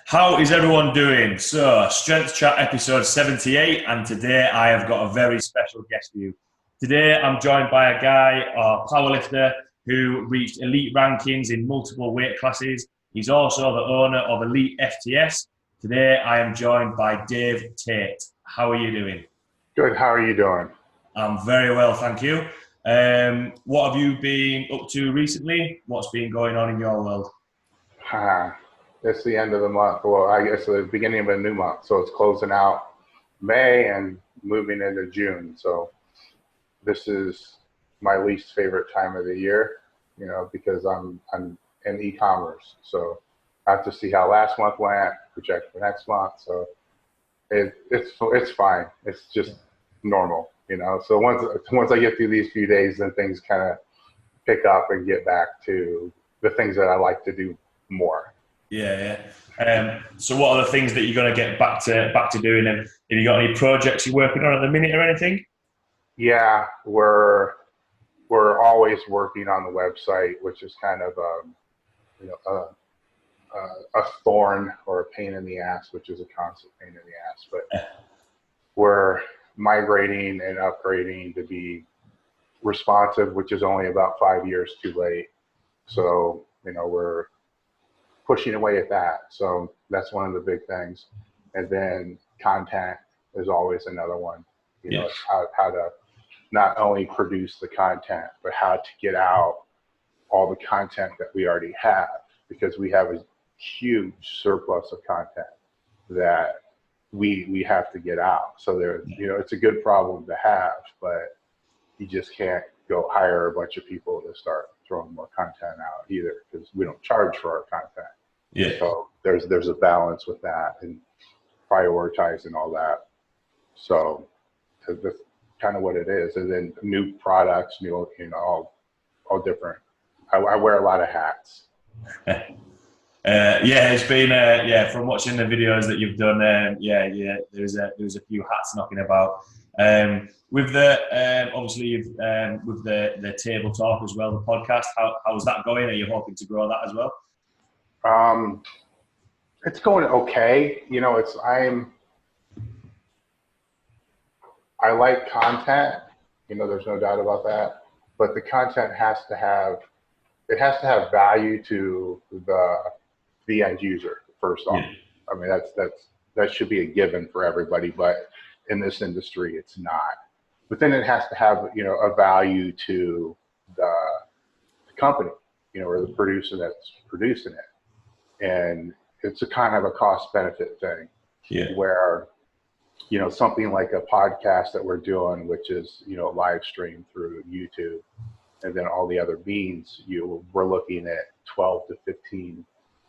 How is everyone doing? So, Strength Chat episode 78, and today I have got a very special guest for you. Today I'm joined by a guy, a powerlifter, who reached elite rankings in multiple weight classes. He's also the owner of EliteFTS. Today I am joined by Dave Tate. How are you doing? Good. How are you doing? I'm very well, thank you. What have you been up to recently? What's been going on in your world? It's the end of the month. Well, I guess the beginning of a new month. So it's closing out May and moving into June. So this is my least favorite time of the year, because I'm in e-commerce. So I have to see how last month went, project for next month. So it's fine. It's just normal, So once I get through these few days, then things kind of pick up and get back to the things that I like to do more. Yeah. So what are the things that you're going to get back to doing? And have you got any projects you're working on at the minute or anything? Yeah, we're always working on the website, which is kind of a thorn or a pain in the ass, which is a constant pain in the ass. But we're migrating and upgrading to be responsive, which is only about 5 years too late. So we're pushing away at that. So that's one of the big things. And then content is always another one. Yes. How to not only produce the content, but how to get out all the content that we already have, because we have a huge surplus of content that we have to get out. So it's a good problem to have, but you just can't go hire a bunch of people to start throwing more content out either, because we don't charge for our content. Yeah. So there's a balance with that and prioritizing all that. So that's kind of what it is. And then new products, all different. I wear a lot of hats. It's been from watching the videos that you've done. There's a few hats knocking about. With the obviously you've with the table talk as well, the podcast. How's that going? Are you hoping to grow that as well? It's going okay. I like content. There's no doubt about that. But the content has to have value to the end user first off. Yeah. I mean, that should be a given for everybody, but in this industry, it's not. But then it has to have a value to the company, or the producer that's producing it. And it's a kind of a cost benefit thing. Yeah. Where something like a podcast that we're doing, which is live stream through YouTube, and then all the other means, we're looking at 12 to 15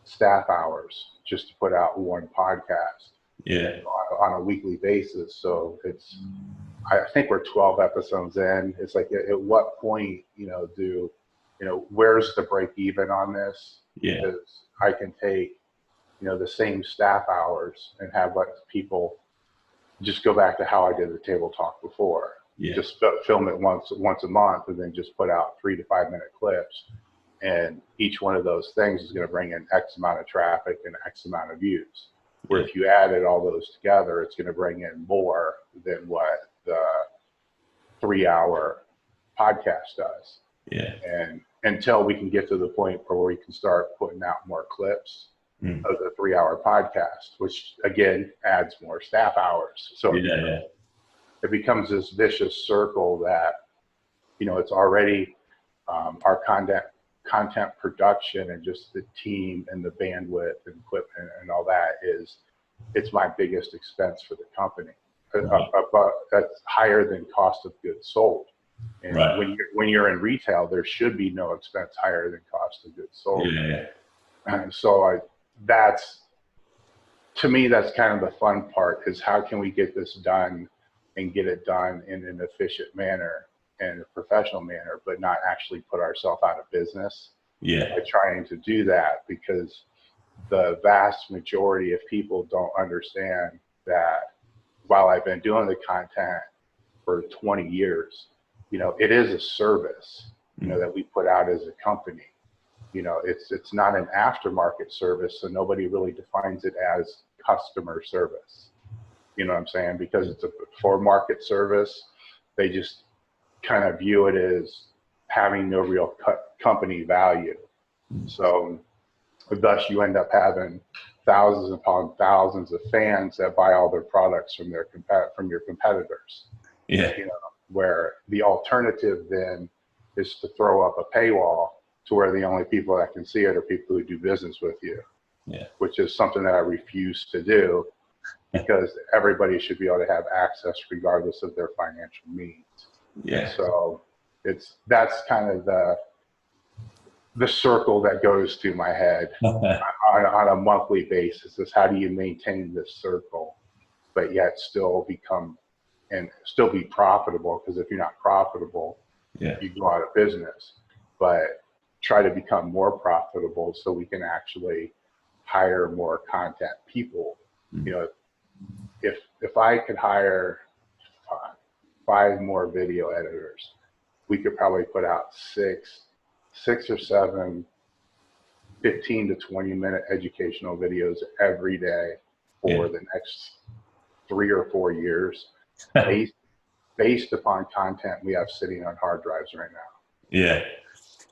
staff hours just to put out one podcast. Yeah. On a weekly basis. So I think we're 12 episodes in. It's like, at what point where's the break even on this? Yeah. Because I can take the same staff hours and have people just go back to how I did the table talk before. Yeah. Just film it once a month, and then just put out 3 to 5 minute clips. And each one of those things is going to bring in X amount of traffic and X amount of views. Where if you added all those together, it's going to bring in more than what the 3-hour podcast does. Yeah. And until we can get to the point where we can start putting out more clips of the 3-hour podcast, which again adds more staff hours. So it becomes this vicious circle that, it's already our content production and just the team and the bandwidth and equipment and all that it's my biggest expense for the company. That's higher than cost of goods sold. And right. when you're in retail, there should be no expense higher than cost of goods sold. Yeah. And so to me, that's kind of the fun part, is how can we get this done and get it done in an efficient manner and a professional manner, but not actually put ourselves out of business. Yeah. By trying to do that, because the vast majority of people don't understand that while I've been doing the content for 20 years, it is a service, that we put out as a company. it's not an aftermarket service, so nobody really defines it as customer service. You know what I'm saying? Because it's a for market service, they just kind of view it as having no real company value. So thus you end up having thousands upon thousands of fans that buy all their products from your competitors. Yeah. Where the alternative then is to throw up a paywall to where the only people that can see it are people who do business with you. Yeah. Which is something that I refuse to do, because everybody should be able to have access regardless of their financial means. Yeah. So that's kind of the circle that goes through my head on a monthly basis, is how do you maintain this circle, but yet still be profitable? Because if you're not profitable, you go out of business. But try to become more profitable so we can actually hire more content people. If I could hire 5 more video editors, we could probably put out 6 or 7 15 to 20 minute educational videos every day for the next 3 or 4 years, based upon content we have sitting on hard drives right now. Yeah.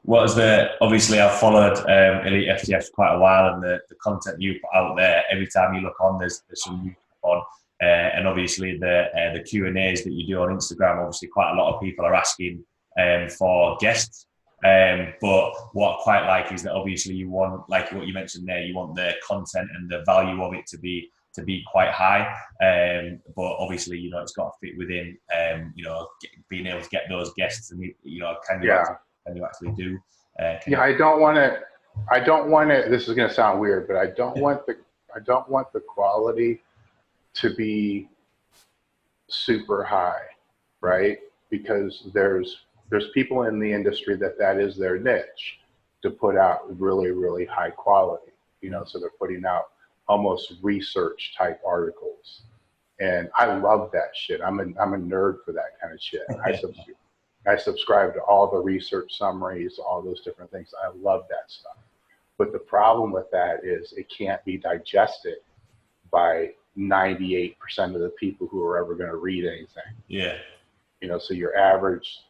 Obviously I've followed EliteFTS for quite a while, and the content you put out there, every time you look on, there's some new stuff on. And obviously the Q&As that you do on Instagram, obviously quite a lot of people are asking for guests. But what I quite like is that obviously you want, like what you mentioned there, you want the content and the value of it to be quite high. But obviously, it's got to fit within, being able to get those guests and, can you actually do? I don't want it. This is going to sound weird, but I don't want the quality to be super high, right? Because there's people in the industry that is their niche, to put out really, really high quality, so they're putting out almost research type articles. And I love that shit. I'm a nerd for that kind of shit. I subscribe to all the research summaries, all those different things. I love that stuff. But the problem with that is it can't be digested by 98% of the people who are ever going to read anything. Yeah. So your average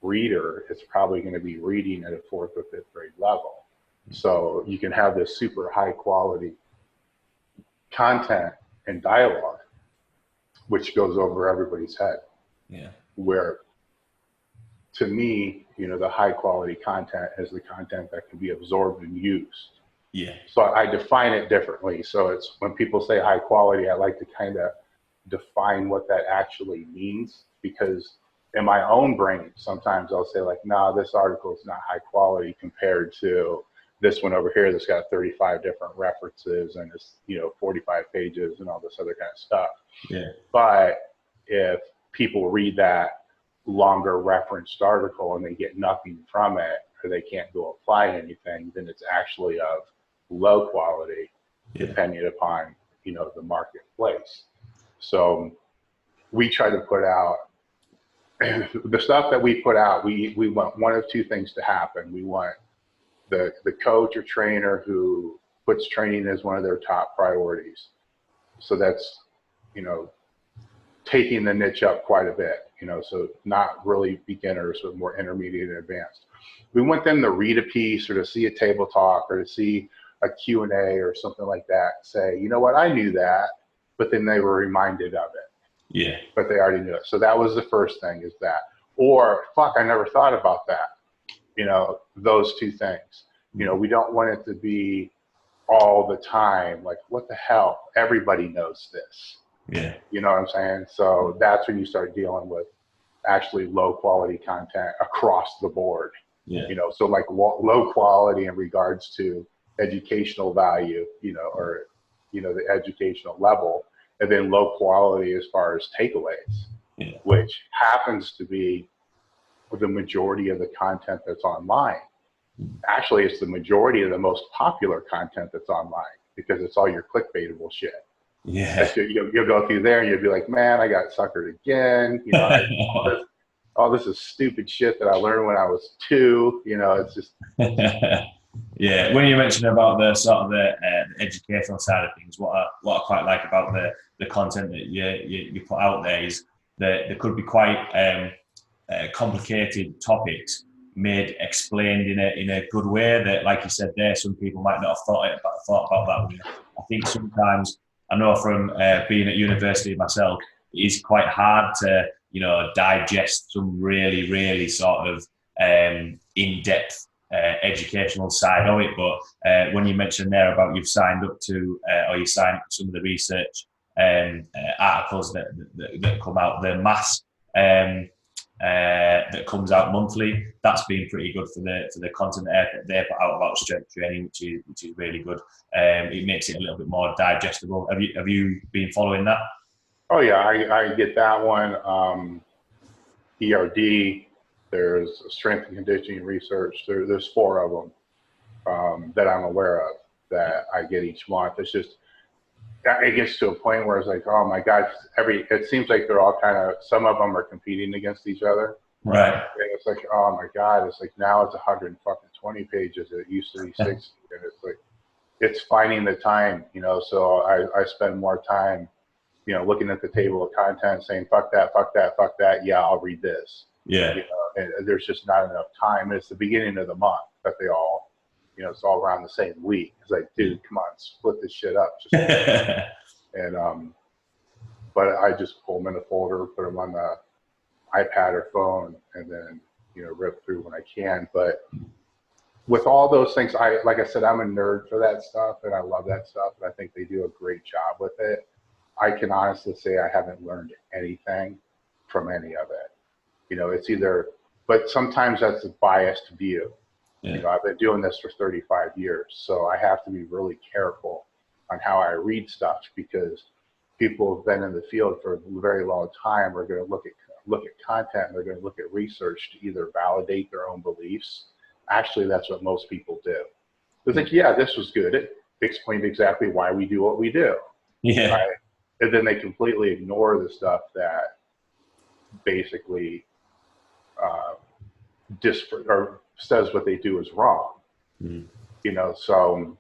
reader is probably going to be reading at a 4th or 5th grade level. So you can have this super high quality content and dialogue, which goes over everybody's head. Yeah. Where, to me, the high quality content is the content that can be absorbed and used. Yeah. So I define it differently. So it's, when people say high quality, I like to kind of define what that actually means, because in my own brain, sometimes I'll say like, nah, this article is not high quality compared to this one over here that's got 35 different references and it's, 45 pages and all this other kind of stuff. Yeah. But if people read that longer referenced article and they get nothing from it, or they can't go apply anything, then it's actually of low quality, depending upon, the marketplace. So we try to put out, the stuff that we put out, we want one of two things to happen. We want the coach or trainer who puts training as one of their top priorities. So that's, taking the niche up quite a bit, so not really beginners, but more intermediate and advanced. We want them to read a piece or to see a table talk or to see a Q&A or something like that, say, you know what, I knew that, but then they were reminded of it. Yeah. But they already knew it. So that was the first thing, is that. Or, fuck, I never thought about that. Those two things. We don't want it to be all the time, like, what the hell? Everybody knows this. Yeah. You know what I'm saying? So that's when you start dealing with actually low quality content across the board. Yeah. So like low quality in regards to educational value, or, the educational level, and then low quality as far as takeaways, which happens to be the majority of the content that's online. Actually, it's the majority of the most popular content that's online, because it's all your clickbaitable shit. Yeah. So you'll go through there and you'll be like, man, I got suckered again. All this is stupid shit that I learned when I was 2. It's just, Yeah, when you mentioned about the sort of the educational side of things, what I quite like about the content that you put out there is that there could be quite complicated topics made explained in a good way. That, like you said there, some people might not have thought about that way. I think sometimes, I know from being at university myself, it is quite hard to digest some really sort of in-depth educational side of it. But when you mentioned there about you've signed up to or you signed up to some of the research articles that come out, the mass that comes out monthly, that's been pretty good for the content that they put out about strength training, which is really good. It makes it a little bit more digestible. Have you been following that? Oh yeah, I get that one. ERD. There's strength and conditioning research. There's 4 of them that I'm aware of that I get each month. It's just, it gets to a point where it's like, oh my God, it seems like they're all kind of, some of them are competing against each other. Right. And it's like, oh my God, it's like now it's 120 pages. It used to be 60. And it's like, it's finding the time, so I spend more time, looking at the table of content saying, fuck that. Yeah, I'll read this. Yeah. And there's just not enough time. It's the beginning of the month that they all, it's all around the same week. It's like, dude, come on, split this shit up. But I just pull them in a folder, put them on the iPad or phone, and then, rip through when I can. But with all those things, like I said, I'm a nerd for that stuff, and I love that stuff, and I think they do a great job with it. I can honestly say I haven't learned anything from any of it. It's either, but sometimes that's a biased view. Yeah. I've been doing this for 35 years, so I have to be really careful on how I read stuff, because people who've been in the field for a very long time are going to look at content, and they're going to look at research to either validate their own beliefs. Actually, that's what most people do. They think, yeah, this was good. It explained exactly why we do what we do. Yeah. Right? And then they completely ignore the stuff that basically or says what they do is wrong. So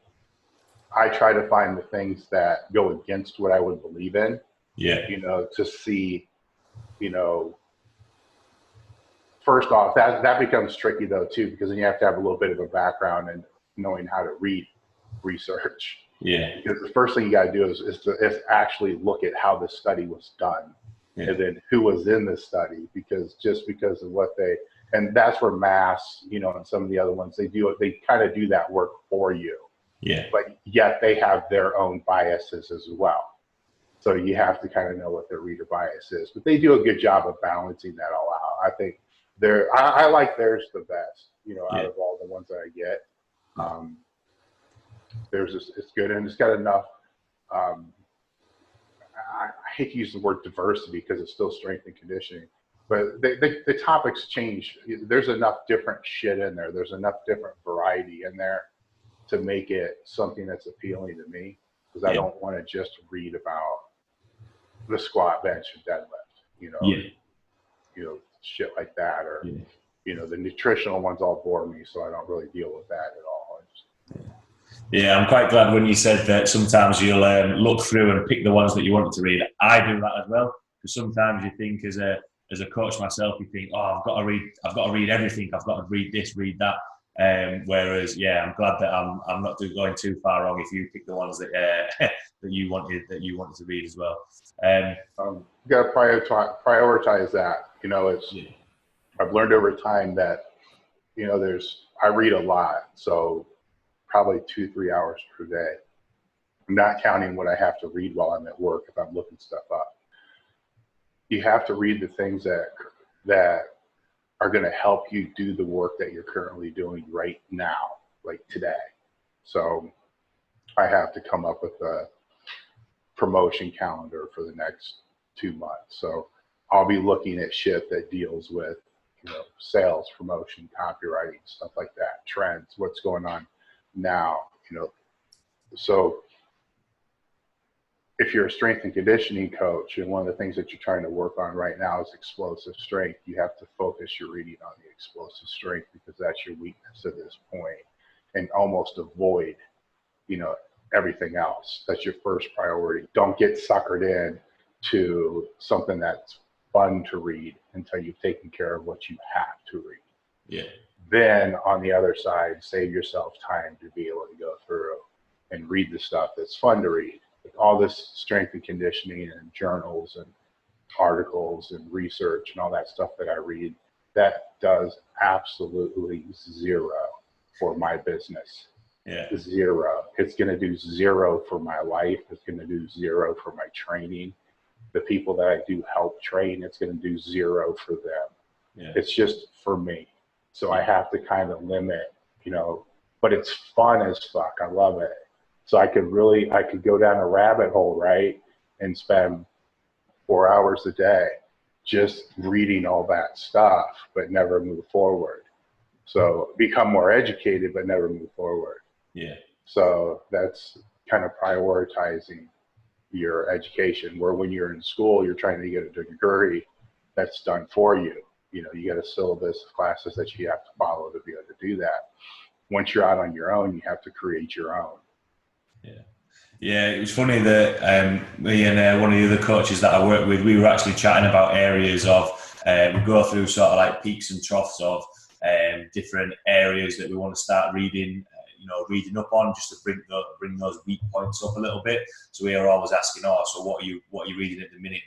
I try to find the things that go against what I would believe in. Yeah. To see, first off, that becomes tricky though too, because then you have to have a little bit of a background and knowing how to read research. Yeah. Because the first thing you got to do is actually look at how the study was done. Yeah. And then who was in the study, because of what and that's where mass, and some of the other ones, they kind of do that work for you. Yeah. But yet they have their own biases as well. So you have to kind of know what their reader bias is. But they do a good job of balancing that all out. I think I like theirs the best, out of all the ones that I get. It's good, and it's got enough. I hate to use the word diversity because it's still strength and conditioning, but the topics change. There's enough different shit in there. There's enough different variety in there to make it something that's appealing to me, because I don't want to just read about the squat, bench, and deadlift, shit like that, or the nutritional ones all bore me, so I don't really deal with that at all. Yeah, I'm quite glad when you said that sometimes you'll look through and pick the ones that you want to read. I do that as well, because sometimes you think as a coach myself, you think, oh, I've got to read everything. I've got to read this, read that. Whereas, I'm glad that I'm not going too far wrong if you pick the ones that that you wanted to read as well. You got to prioritize that. I've learned over time that I read a lot, so probably 2-3 hours per day. I'm not counting what I have to read while I'm at work if I'm looking stuff up. You have to read the things that are going to help you do the work that you're currently doing right now, like today. So I have to come up with a promotion calendar for the next 2 months. So I'll be looking at shit that deals with, sales, promotion, copywriting, stuff like that, trends, what's going on now, so if you're a strength and conditioning coach and one of the things that you're trying to work on right now is explosive strength, you have to focus your reading on the explosive strength, because that's your weakness at this point. and almost avoid, everything else. That's your first priority. Don't get suckered in to something that's fun to read until you've taken care of what you have to read. Yeah. Then on the other side, save yourself time to be able to go through and read the stuff that's fun to read. All this strength and conditioning and journals and articles and research and all that stuff that I read, that does absolutely zero for my business. Yeah. Zero. It's going to do zero for my life. It's going to do zero for my training. The people that I do help train, it's going to do zero for them. Yeah. It's just for me. So I have to kind of limit, but it's fun as fuck. I love it. So I could go down a rabbit hole, right? And spend 4 hours a day just reading all that stuff, but never move forward. So become more educated, but never move forward. Yeah. So that's kind of prioritizing your education, where when you're in school, you're trying to get a degree that's done for you. You got a syllabus of classes that you have to follow to be able to do that. Once you're out on your own, you have to create your own. Yeah. Yeah, it was funny that me and one of the other coaches that I work with, we were actually chatting about areas of, we go through sort of like peaks and troughs of different areas that we want to start reading up on, just to bring those weak points up a little bit. So we are always asking, so what are you reading at the minute?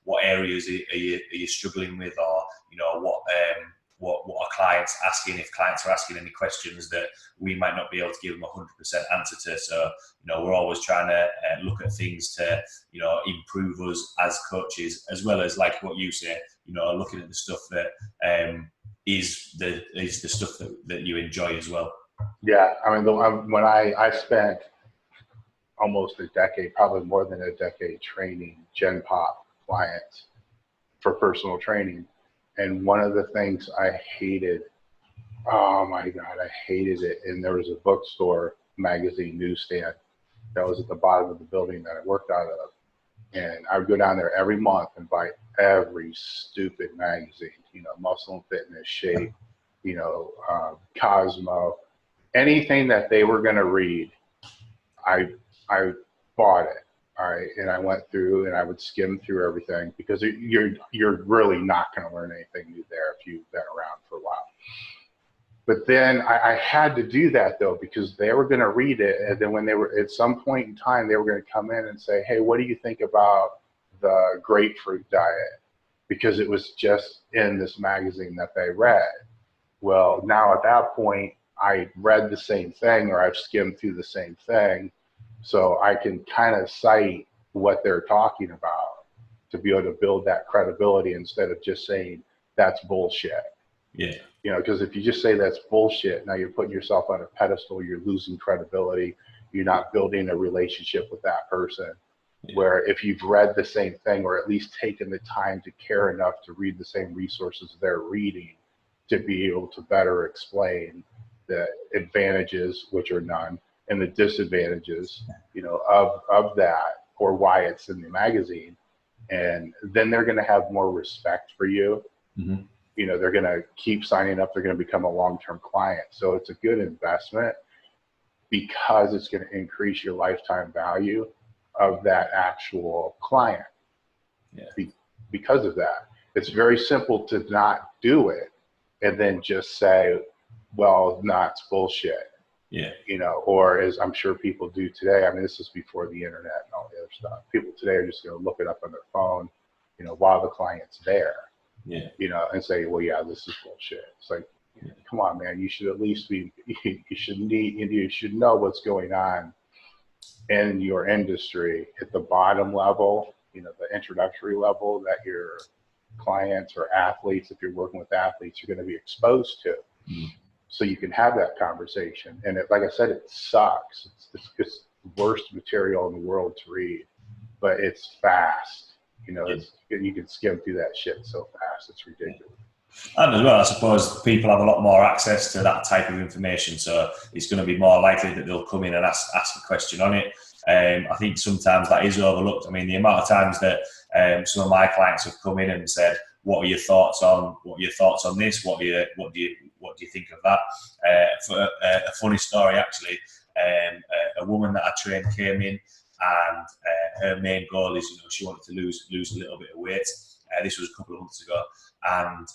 What areas are you struggling with, or what are clients asking? If clients are asking any questions that we might not be able to give them 100% answer to, so we're always trying to look at things to improve us as coaches, as well as like what you say, looking at the stuff that is the stuff that you enjoy as well. Yeah, I mean, when I spent almost a decade, probably more than a decade, training Gen Pop clients for personal training. And one of the things I hated, oh my God, I hated it. And there was a bookstore magazine newsstand that was at the bottom of the building that I worked out of. And I would go down there every month and buy every stupid magazine, Muscle and Fitness, Shape, Cosmo, anything that they were going to read, I bought it. All right, and I went through and I would skim through everything, because you're really not going to learn anything new there if you've been around for a while. But then I had to do that though, because they were going to read it, and then when they were at some point in time, they were going to come in and say, "Hey, what do you think about the grapefruit diet?" Because it was just in this magazine that they read. Well, now at that point, I read the same thing, or I've skimmed through the same thing. So I can kind of cite what they're talking about to be able to build that credibility, instead of just saying that's bullshit. Yeah. Because if you just say that's bullshit, now you're putting yourself on a pedestal, you're losing credibility, you're not building a relationship with that person. Yeah. Where if you've read the same thing, or at least taken the time to care enough to read the same resources they're reading, to be able to better explain the advantages, which are none, and the disadvantages, of that, or why it's in the magazine. And then they're going to have more respect for you. Mm-hmm. They're going to keep signing up. They're going to become a long-term client. So it's a good investment, because it's going to increase your lifetime value of that actual client. Yeah. Because of that, it's very simple to not do it and then just say, well, no, it's bullshit. Yeah. Or as I'm sure people do today. I mean, this is before the internet and all the other stuff. People today are just going to look it up on their phone, while the client's there. Yeah. And say, well, yeah, this is bullshit. It's like, come on, man, you should at least you should know what's going on in your industry at the bottom level, the introductory level that your clients or athletes, if you're working with athletes, are going to be exposed to. Mm-hmm. So you can have that conversation. And like I said, it sucks. It's the worst material in the world to read, but it's fast. You can skim through that shit so fast. It's ridiculous. And as well, I suppose people have a lot more access to that type of information, so it's going to be more likely that they'll come in and ask a question on it. I think sometimes that is overlooked. I mean, the amount of times that some of my clients have come in and said, "What are your thoughts on this? What do you what do you think of that? For a funny story, actually, a woman that I trained came in, and her main goal is, she wanted to lose a little bit of weight. This was a couple of months ago, and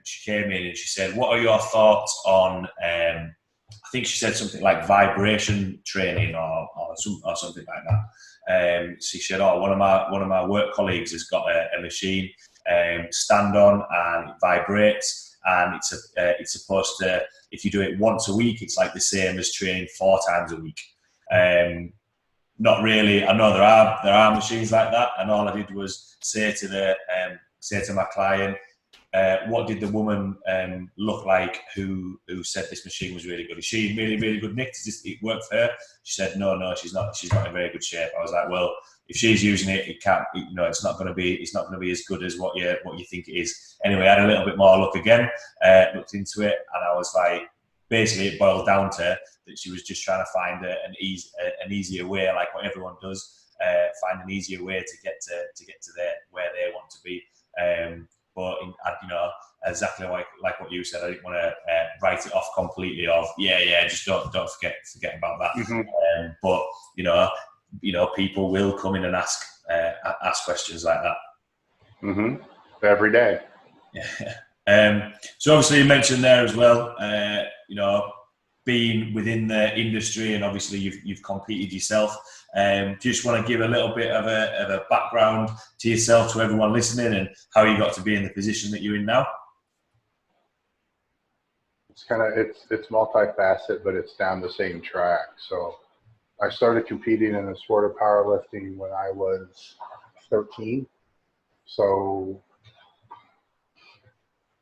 she came in and she said, "What are your thoughts on?" I think she said something like vibration training or something like that. She said, "Oh, one of my work colleagues has got a machine, stand on, and it vibrates, and it's supposed to, if you do it once a week, it's like the same as training 4 times a week." Not really. I know there are machines like that, and all I did was say to my client, what did the woman look like who said this machine was really good? Is she in really, really good nick? Does it work for her? She said, no, she's not in very good shape. I was like, well, if she's using it, it's not going to be as good as what you think it is. Anyway, I had a little bit more look again, looked into it, and I was like, basically it boiled down to that she was just trying to find an easier way, like what everyone does, find an easier way to get to where they want to be. But exactly like what you said, I didn't want to write it off completely. Just don't forget about that. Mm-hmm. But people will come in and ask questions like that. Mm-hmm. Every day. Yeah. So obviously you mentioned there as well, being within the industry, and obviously you've competed yourself. Just want to give a little bit of a background to yourself, to everyone listening, and how you got to be in the position that you're in now. It's multifaceted, but it's down the same track. So I started competing in the sport of powerlifting when I was 13. So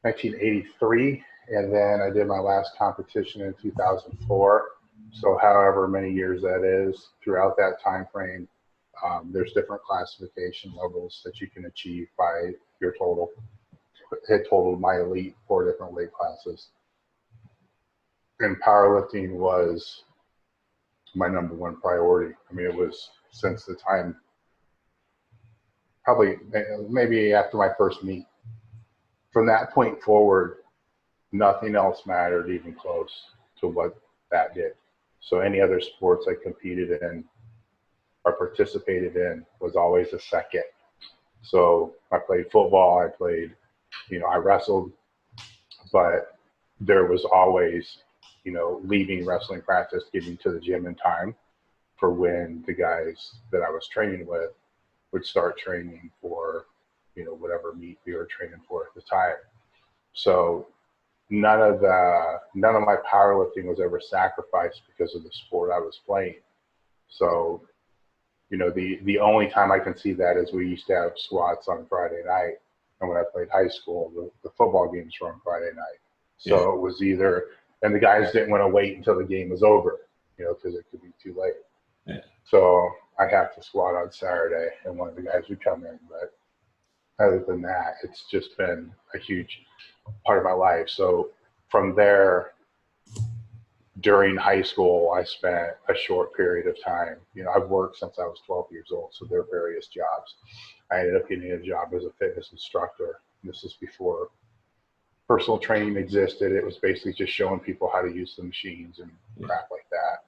1983, and then I did my last competition in 2004. So however many years that is, throughout that time frame, there's different classification levels that you can achieve by your total. It totaled my elite 4 different weight classes. And powerlifting was my number one priority. I mean, it was since the time, probably maybe after my first meet. From that point forward, nothing else mattered even close to what that did. So any other sports I competed in or participated in was always a second. So I played football, I wrestled, but there was always, leaving wrestling practice, getting to the gym in time for when the guys that I was training with would start training for, whatever meet we were training for at the time. So none of my powerlifting was ever sacrificed because of the sport I was playing. So, the only time I can see that is we used to have squats on Friday night. And when I played high school, the football games were on Friday night. So It was either, and the guys didn't want to wait until the game was over, because it could be too late. Yeah. So I have to squat on Saturday, and one of the guys would come in. But other than that, it's just been a huge part of my life. So from there, during high school, I spent a short period of time. I've worked since I was 12 years old, so there are various jobs. I ended up getting a job as a fitness instructor. This is before personal training existed. It was basically just showing people how to use the machines and crap like that.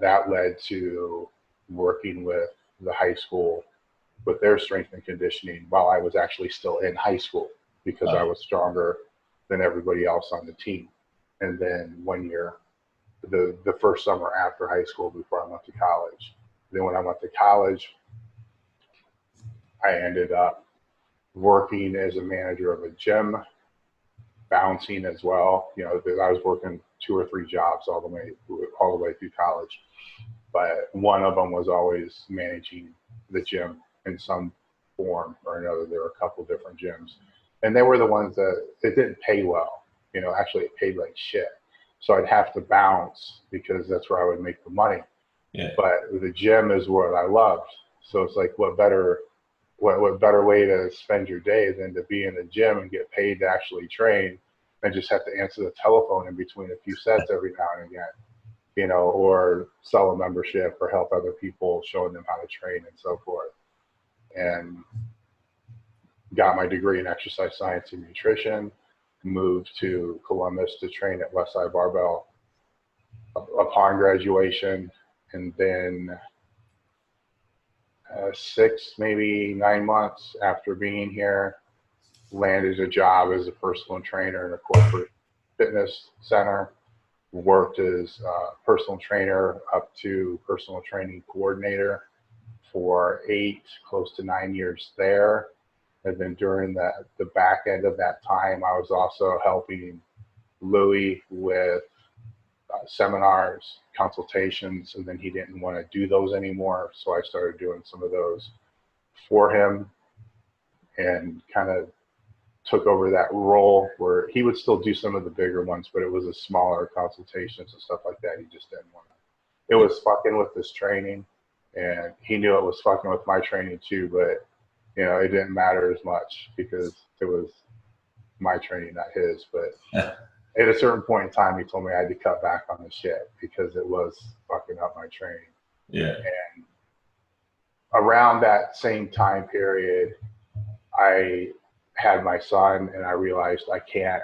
That led to working with the high school with their strength and conditioning while I was actually still in high school, because I was stronger than everybody else on the team. And then one year, the first summer after high school, before I went to college. Then when I went to college, I ended up working as a manager of a gym, bouncing as well. I was working 2 or 3 jobs all the way through college. But one of them was always managing the gym in some form or another. There were a couple different gyms, and they were the ones that it didn't pay well. Actually it paid like shit. So I'd have to bounce because that's where I would make the money. Yeah. But the gym is what I loved. So it's like, what better way to spend your day than to be in the gym and get paid to actually train, and just have to answer the telephone in between a few sets every now and again, or sell a membership or help other people, showing them how to train and so forth. And got my degree in exercise science and nutrition. moved to Columbus to train at Westside Barbell upon graduation. And then 6, maybe 9 months after being here, landed a job as a personal trainer in a corporate fitness center. Worked as a personal trainer up to personal training coordinator for 8, close to 9 years there. And then during the back end of that time, I was also helping Louis with seminars, consultations, and then he didn't want to do those anymore. So I started doing some of those for him and kind of took over that role where he would still do some of the bigger ones, but it was a smaller consultations and stuff like that. He just didn't want to. It was fucking with his training, and he knew it was fucking with my training too, but you know, it didn't matter as much because it was my training, not his. But at a certain point in time, he told me I had to cut back on the shit because it was fucking up my training. Yeah. And around that same time period, I had my son, and I realized I can't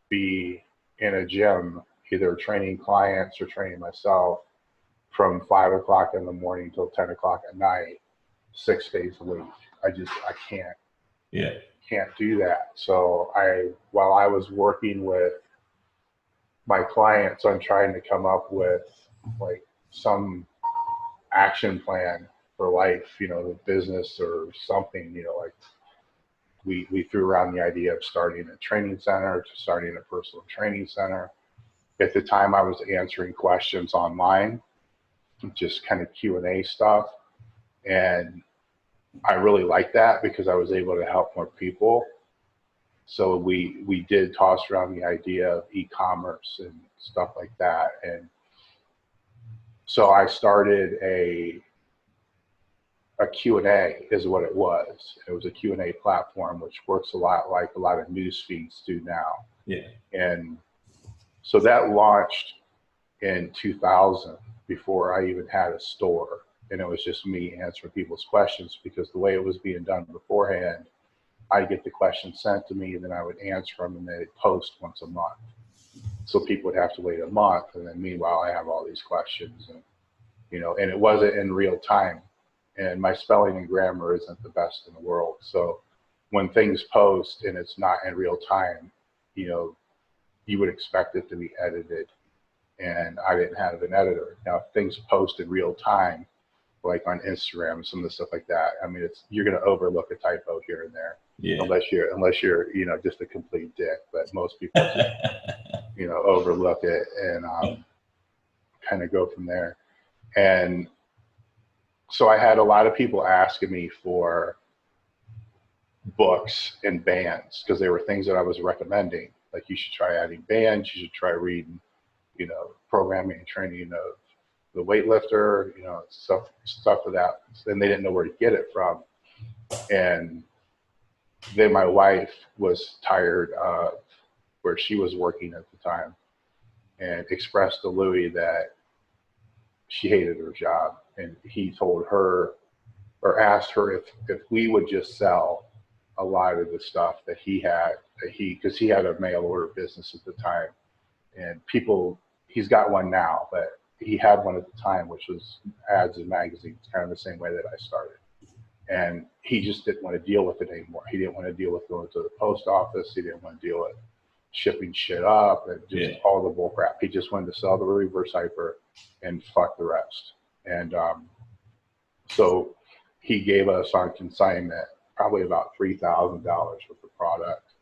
be in a gym either training clients or training myself from 5 o'clock in the morning till 10 o'clock at night, 6 days a week. I can't do that. So while I was working with my clients on trying to come up with like some action plan for life, you know, the business or something, you know, like we threw around the idea of starting a training center, to starting a personal training center. At the time, I was answering questions online, just kind of Q&A stuff. And I really liked that because I was able to help more people. So we did toss around the idea of e-commerce and stuff like that. And so I started a Q&A is what it was. It was a Q&A platform, which works a lot like a lot of news feeds do now. Yeah. And so that launched in 2000 before I even had a store. And it was just me answering people's questions because the way it was being done beforehand, I'd get the questions sent to me and then I would answer them and they'd post once a month. So people would have to wait a month. And then meanwhile, I have all these questions and, you know, and it wasn't in real time. And my spelling and grammar isn't the best in the world. So when things post and it's not in real time, you know, you would expect it to be edited. And I didn't have an editor. Now, if things post in real time, like on Instagram, some of the stuff like that, I mean, you're going to overlook a typo here and there, unless you're, you know, just a complete dick. But most people, just, you know, overlook it and kind of go from there. And so I had a lot of people asking me for books and bands because they were things that I was recommending. Like, you should try adding bands, you should try reading, you know, programming and training of the weightlifter, you know, stuff of that. And they didn't know where to get it from. And then my wife was tired of where she was working at the time and expressed to Louis that she hated her job. And he told her or asked her if we would just sell a lot of the stuff that he had, because he had a mail order business at the time. And he's got one now, but he had one at the time, which was ads in magazines, kind of the same way that I started. And he just didn't want to deal with it anymore. He didn't want to deal with going to the post office. He didn't want to deal with shipping shit up and just all the bull crap. He just wanted to sell the reverse hyper and fuck the rest. And so he gave us on consignment probably about $3,000 worth of product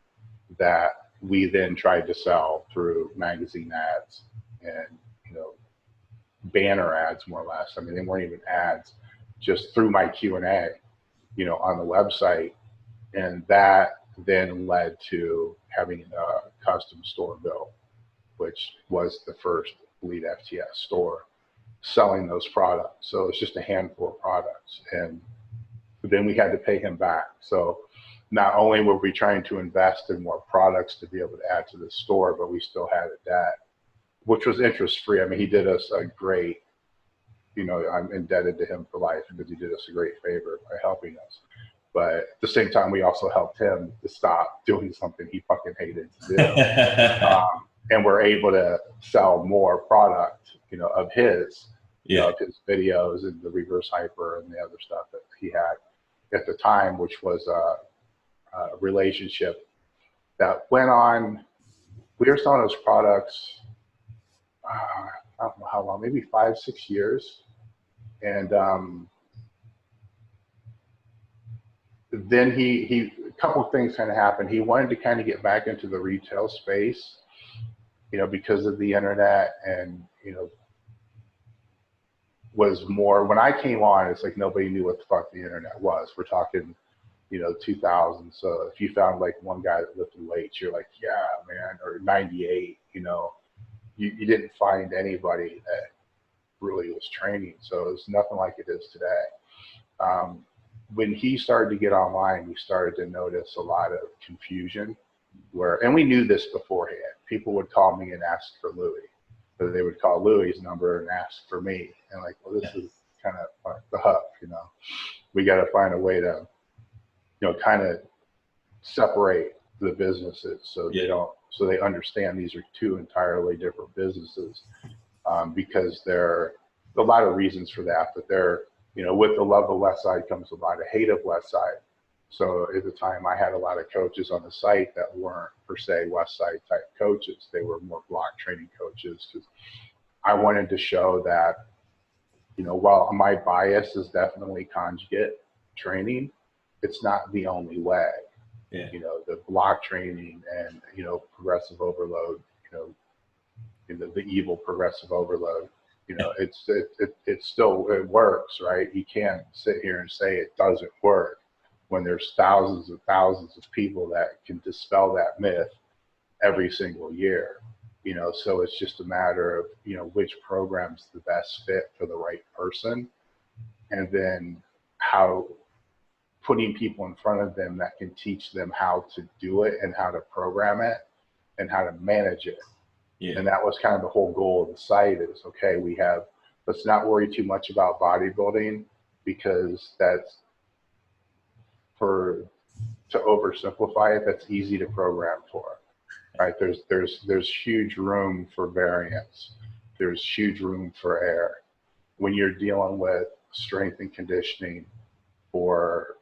that we then tried to sell through magazine ads and, you know, banner ads, more or less. I mean, they weren't even ads, just through my Q&A, you know, on the website. And that then led to having a custom store built, which was the first EliteFTS store selling those products. So it's just a handful of products. And then we had to pay him back. So not only were we trying to invest in more products to be able to add to the store, but we still had a debt, which was interest-free. I mean, he did us a great, you know, I'm indebted to him for life because he did us a great favor by helping us. But at the same time, we also helped him to stop doing something he fucking hated to do. And we're able to sell more product, of his, of his videos and the reverse hyper and the other stuff that he had at the time, which was a relationship that went on. We were selling those products, I don't know how long, maybe 5-6 years. And then a couple of things kind of happened. He wanted to kind of get back into the retail space, because of the internet, and, was more, when I came on, it's like nobody knew what the fuck the internet was. We're talking, 2000. So if you found like one guy that lifted weights, you're like, yeah, man, or 98, you didn't find anybody that really was training. So it's nothing like it is today. When he started to get online, we started to notice a lot of confusion and we knew this beforehand. People would call me and ask for Louis, but they would call Louis's number and ask for me. And like, well, this is kind of like the hub, we got to find a way to, kind of separate the businesses so they understand these are two entirely different businesses, because there are a lot of reasons for that, but with the love of West Side comes a lot of hate of West Side. So at the time, I had a lot of coaches on the site that weren't per se West Side type coaches. They were more block training coaches, because I wanted to show that, while my bias is definitely conjugate training, it's not the only way. The block training and, progressive overload, the evil progressive overload, it still works, right? You can't sit here and say it doesn't work when there's thousands and thousands of people that can dispel that myth every single year. So it's just a matter of, which program's the best fit for the right person, and then how putting people in front of them that can teach them how to do it and how to program it and how to manage it. And that was kind of the whole goal of the site is, okay, let's not worry too much about bodybuilding, because that's, to oversimplify it, that's easy to program for, right? There's huge room for variance. There's huge room for error. When you're dealing with strength and conditioning or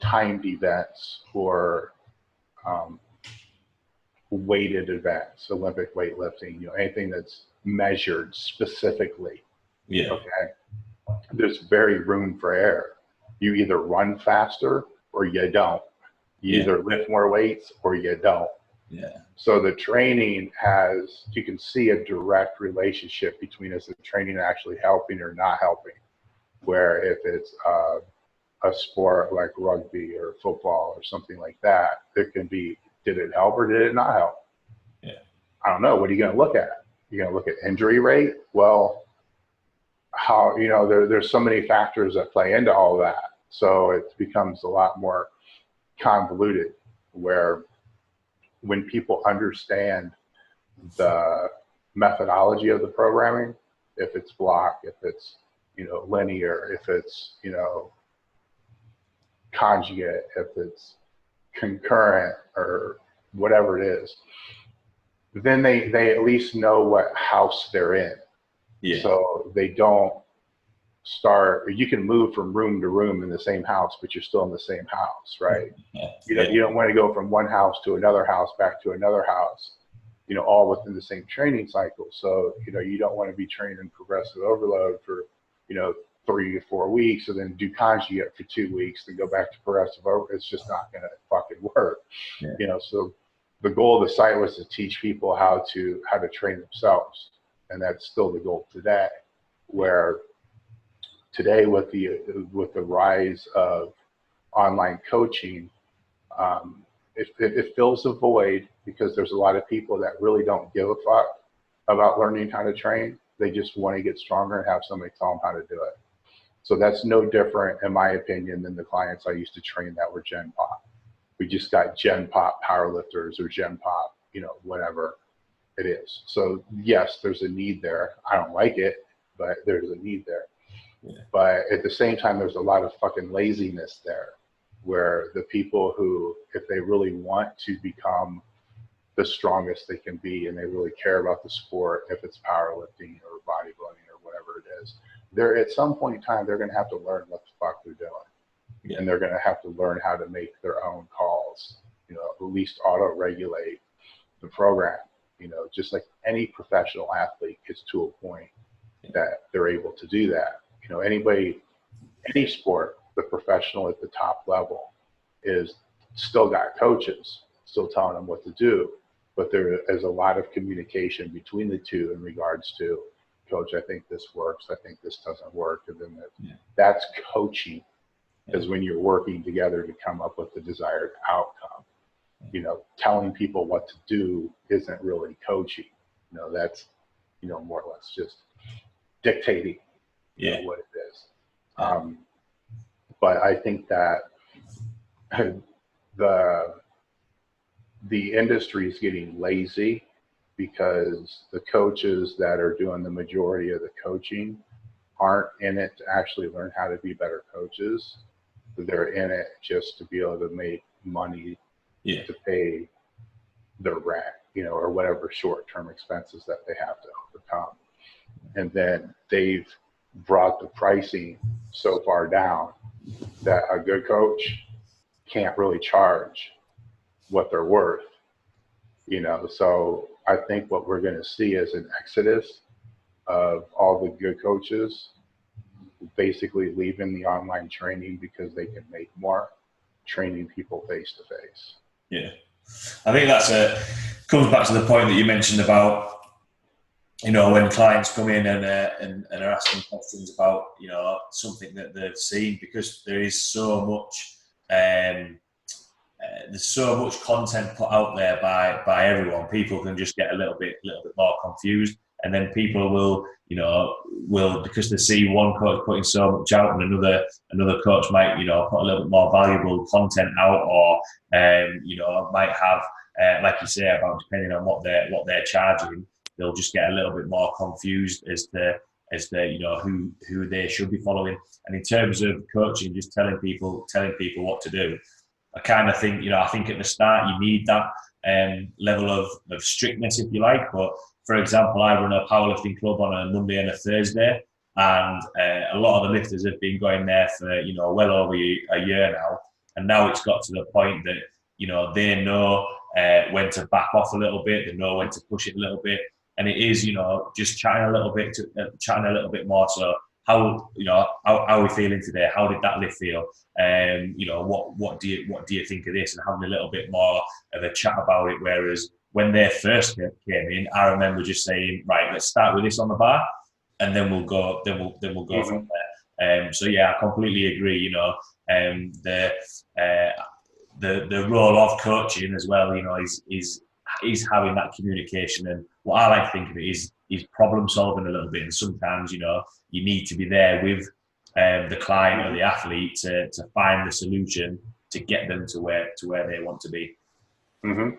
timed events or weighted events, Olympic weightlifting, anything that's measured specifically. Okay. There's very room for error. You either run faster or you don't. You either lift more weights or you don't. So the training you can see a direct relationship between is the training actually helping or not helping. Where if it's a sport like rugby or football or something like that, it can be, did it help or did it not help? I don't know. What are you going to look at? You're going to look at injury rate? Well, how, there's so many factors that play into all that. So it becomes a lot more convoluted, where when people understand the methodology of the programming, if it's block, if it's, linear, if it's, conjugate, if it's concurrent or whatever it is, then they at least know what house they're in. So they don't you can move from room to room in the same house, but you're still in the same house, right? You don't want to go from one house to another house, back to another house, all within the same training cycle. So, you don't want to be trained in progressive overload for, 3 to 4 weeks, and then do conjugate for 2 weeks, then go back to progressive overload. It's just not going to fucking work. So the goal of the site was to teach people how to train themselves. And that's still the goal today, where today with the rise of online coaching, it fills a void, because there's a lot of people that really don't give a fuck about learning how to train. They just want to get stronger and have somebody tell them how to do it. So that's no different, in my opinion, than the clients I used to train that were Gen Pop. We just got Gen Pop powerlifters or Gen Pop, whatever it is. So yes, there's a need there. I don't like it, but there's a need there. But at the same time, there's a lot of fucking laziness there. where the people who, if they really want to become the strongest they can be and they really care about the sport, if it's powerlifting or bodybuilding or whatever it is, they're at some point in time, they're going to have to learn what the fuck they're doing. Yeah. And they're going to have to learn how to make their own calls, at least auto-regulate the program, just like any professional athlete gets to a point that they're able to do that. Anybody, any sport, the professional at the top level is still got coaches, still telling them what to do. But there is a lot of communication between the two in regards to, coach, I think this works, I think this doesn't work. And then that's coaching, because when you're working together to come up with the desired outcome, telling people what to do isn't really coaching. That's, more or less just dictating what it is. But I think that the industry is getting lazy because the coaches that are doing the majority of the coaching aren't in it to actually learn how to be better coaches. They're in it just to be able to make money to pay their rent, or whatever short-term expenses that they have to overcome. And then they've brought the pricing so far down that a good coach can't really charge what they're worth, So I think what we're going to see is an exodus of all the good coaches basically leaving the online training because they can make more training people face to face. Yeah, I think comes back to the point that you mentioned about, when clients come in and are asking questions about, something that they've seen, because there is so much, there's so much content put out there by everyone. People can just get a little bit more confused, and then people will because they see one coach putting so much out and another coach might put a little bit more valuable content out, or might have like you say about, depending on what they're charging, they'll just get a little bit more confused as to who they should be following. And in terms of coaching, just telling people what to do, I kind of think, I think at the start you need that level of strictness, if you like. But for example, I run a powerlifting club on a Monday and a Thursday, and a lot of the lifters have been going there for well over a year now. And now it's got to the point that they know when to back off a little bit, they know when to push it a little bit, and it is just chatting a little bit more. So how are we feeling today? How did that lift feel? What do you think of this? And having a little bit more of a chat about it. Whereas when they first came in, I remember just saying, right, let's start with this on the bar, and then we'll go from there. So yeah, I completely agree. The role of coaching as well, is having that communication. And what I like to think of it is problem solving a little bit. And sometimes, you need to be there with the client or the athlete to find the solution to get them to where they want to be. Mm-hmm.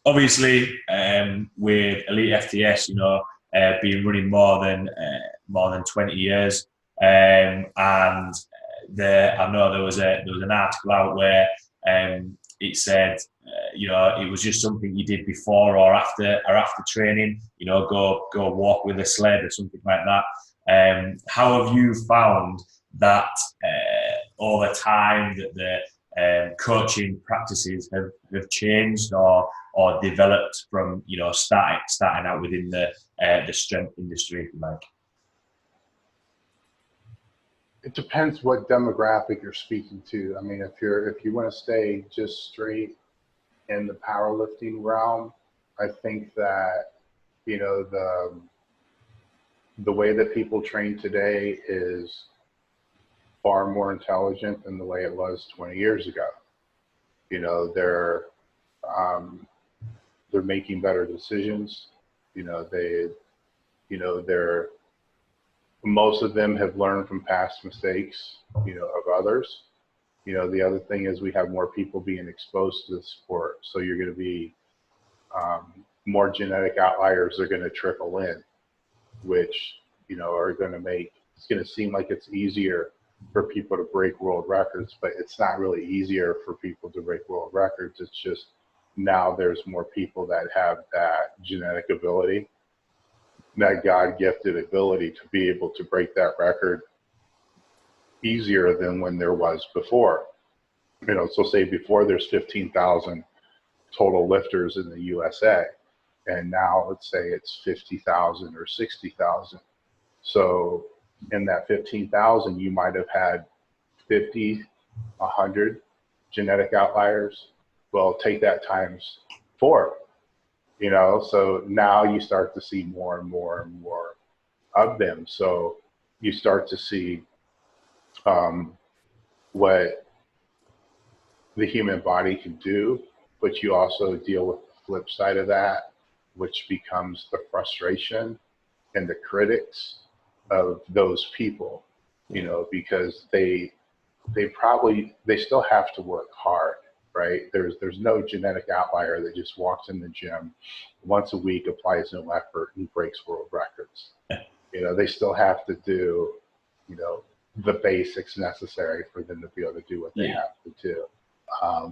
Obviously, with EliteFTS, being running more than 20 years, and I know there was an article out where it said, it was just something you did before or after training, go walk with a sled or something like that. How have you found that over time that the coaching practices have changed or developed from starting out within the strength industry, if you like? It depends what demographic you're speaking to. I mean, if you want to stay just straight in the powerlifting realm, I think that the way that people train today is far more intelligent than the way it was 20 years ago. They're making better decisions. Most of them have learned from past mistakes, of others. The other thing is we have more people being exposed to the sport. So you're going to be more genetic outliers are going to trickle in, which, are going to make, it's going to seem like it's easier for people to break world records, but it's not really easier for people to break world records. It's just now there's more people that have that genetic ability, that God-gifted ability to be able to break that record easier than when there was before. You know, so say before there's 15,000 total lifters in the USA, and now let's say it's 50,000 or 60,000. So in that 15,000, you might have had 50, 100 genetic outliers. Well, take that times 4, you know, so now you start to see more and more and more of them. So you start to see what the human body can do, but you also deal with the flip side of that, which becomes the frustration and the critics of those people, you know, because they still have to work hard, right? There's no genetic outlier that just walks in the gym once a week, applies no effort, and breaks world records. You know, they still have to do, you know, the basics necessary for them to be able to do what they have to do.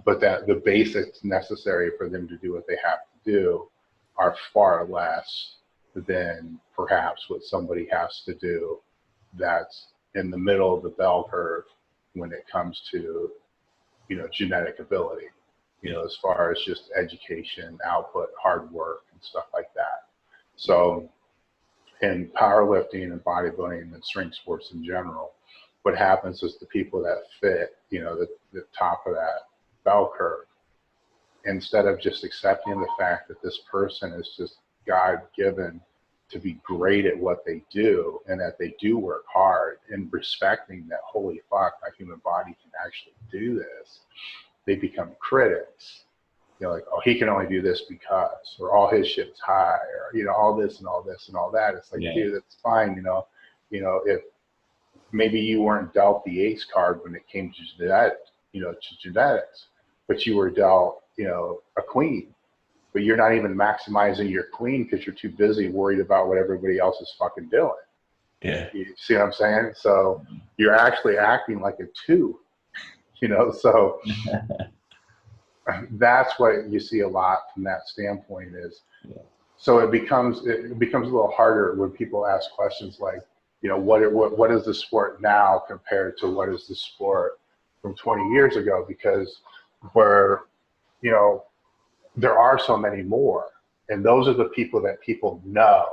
But that the basics necessary for them to do what they have to do are far less than perhaps what somebody has to do that's in the middle of the bell curve when it comes to, you know, genetic ability, you know, as far as just education, output, hard work, and stuff like that. So in powerlifting and bodybuilding and strength sports in general, what happens is the people that fit, you know, the top of that bell curve, instead of just accepting the fact that this person is just God-given to be great at what they do and that they do work hard, and respecting that, holy fuck, my human body can actually do this, they become critics. You know, like, oh, he can only do this because, or all his shit's high, or, you know, all this and all this and all that. It's like, dude, that's fine, you know, if maybe you weren't dealt the ace card when it came to genetics, you know, to genetics, but you were dealt, you know, a queen, but you're not even maximizing your queen because you're too busy worried about what everybody else is fucking doing. Yeah. You see what I'm saying? So you're actually acting like a 2, you know, so that's what you see a lot from that standpoint is, so it becomes a little harder when people ask questions like, you know, what is the sport now compared to what is the sport from 20 years ago? Because where, you know, there are so many more, and those are the people that people know.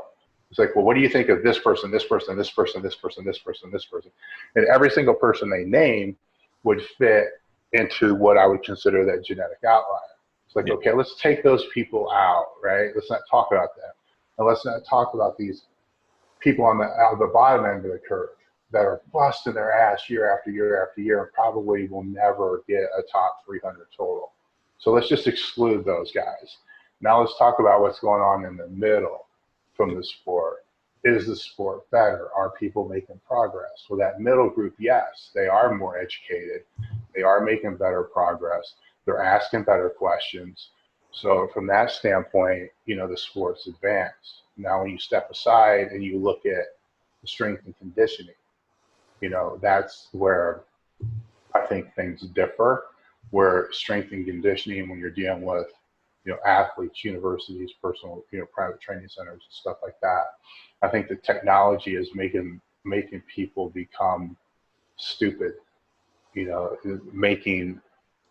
It's like, well, what do you think of this person, this person, this person, this person, this person, this person? And every single person they name would fit into what I would consider that genetic outlier. It's like, okay, let's take those people out, right? Let's not talk about them. And let's not talk about these people on the bottom end of the curve that are busting their ass year after year after year and probably will never get a top 300 total. So let's just exclude those guys. Now let's talk about what's going on in the middle from the sport. Is the sport better? Are people making progress? Well, that middle group, yes, they are more educated. They are making better progress. They're asking better questions. So from that standpoint, you know, the sport's advanced. Now when you step aside and you look at the strength and conditioning, you know, that's where I think things differ, where strength and conditioning, when you're dealing with, you know, athletes, universities, personal, you know, private training centers and stuff like that, I think the technology is making people become stupid, you know, making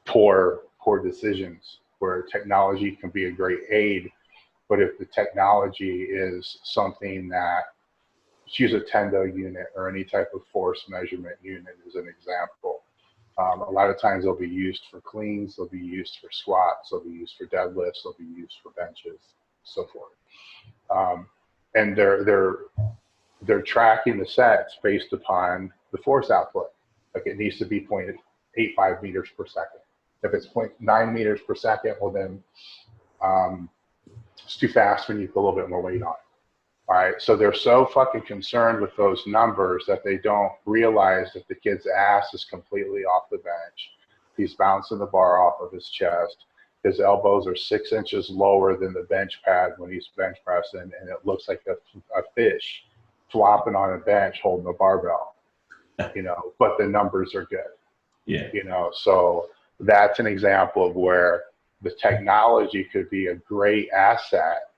poor decisions, where technology can be a great aid. But if the technology is something that, let's use a Tendo unit or any type of force measurement unit as an example. A lot of times they'll be used for cleans, they'll be used for squats, they'll be used for deadlifts, they'll be used for benches, so forth. And they're tracking the sets based upon the force output. Like it needs to be 0.85 meters per second. If it's 0.9 meters per second, well then it's too fast when you put a little bit more weight on it. All right, so they're so fucking concerned with those numbers that they don't realize that the kid's ass is completely off the bench. He's bouncing the bar off of his chest. His elbows are 6 inches lower than the bench pad when he's bench pressing, and it looks like a fish flopping on a bench holding a barbell. but the numbers are good. Yeah. So that's an example of where the technology could be a great asset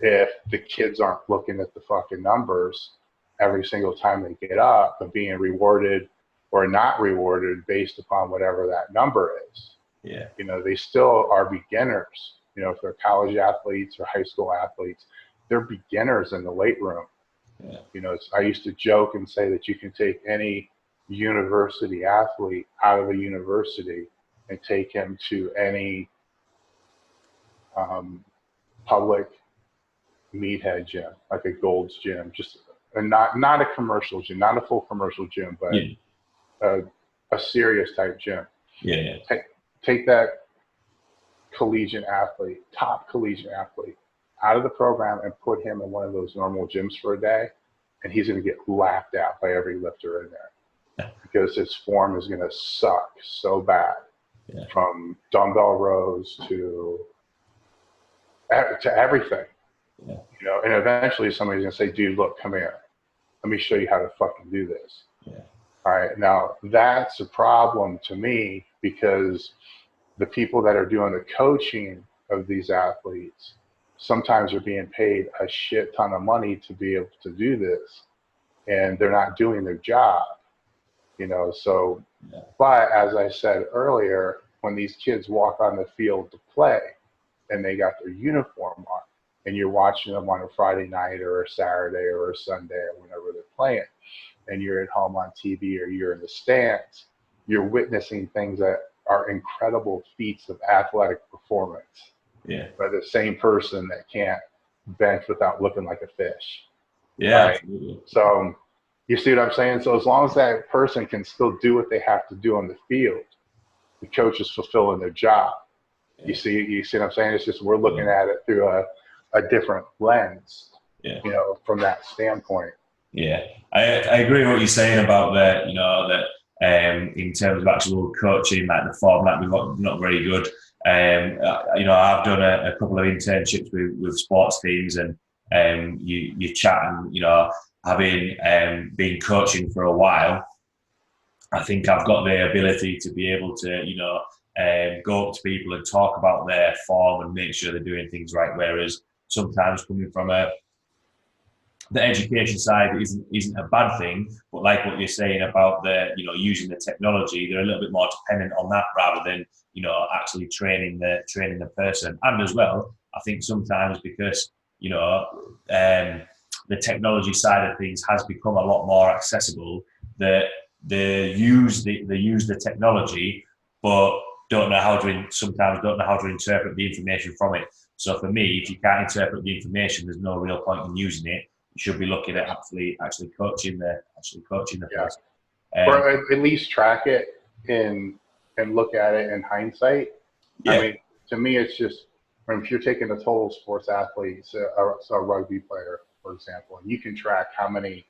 if the kids aren't looking at the fucking numbers every single time they get up, but being rewarded or not rewarded based upon whatever that number is. Yeah. They still are beginners. If they're college athletes or high school athletes, they're beginners in the weight room. Yeah. I used to joke and say that you can take any university athlete out of a university and take him to any public meathead gym, like a Gold's gym, and not a commercial gym, not a full commercial gym, but a serious type gym. Yeah. Take that top collegiate athlete out of the program and put him in one of those normal gyms for a day, and he's going to get laughed at by every lifter in there because his form is going to suck so bad, from dumbbell rows to everything. And eventually somebody's going to say, dude, look, come here. Let me show you how to fucking do this. All right. Now that's a problem to me, because the people that are doing the coaching of these athletes sometimes are being paid a shit ton of money to be able to do this, and they're not doing their job, so, but as I said earlier, when these kids walk on the field to play and they got their uniform on, and you're watching them on a Friday night or a Saturday or a Sunday or whenever they're playing, and you're at home on TV or you're in the stands, you're witnessing things that are incredible feats of athletic performance by the same person that can't bench without looking like a fish. Right? So you see what I'm saying? So as long as that person can still do what they have to do on the field, the coach is fulfilling their job. You see what I'm saying? It's just we're looking at it through a different lens, from that standpoint. Yeah, I agree with what you're saying about that. That in terms of actual coaching, like the format, we've got not very good. I've done a couple of internships with sports teams, and you chat, and having been coaching for a while, I think I've got the ability to be able to go up to people and talk about their form and make sure they're doing things right. Whereas sometimes coming from the education side isn't a bad thing, but like what you're saying about using the technology, they're a little bit more dependent on that rather than actually training the person. And as well, I think sometimes because the technology side of things has become a lot more accessible, that they use the technology, but sometimes don't know how to interpret the information from it. So for me, if you can't interpret the information, there's no real point in using it. You should be looking at actually coaching the person. Or at least track it and look at it in hindsight. I mean, to me, it's just, if you're taking a total sports athlete, so a rugby player, for example, and you can track how many,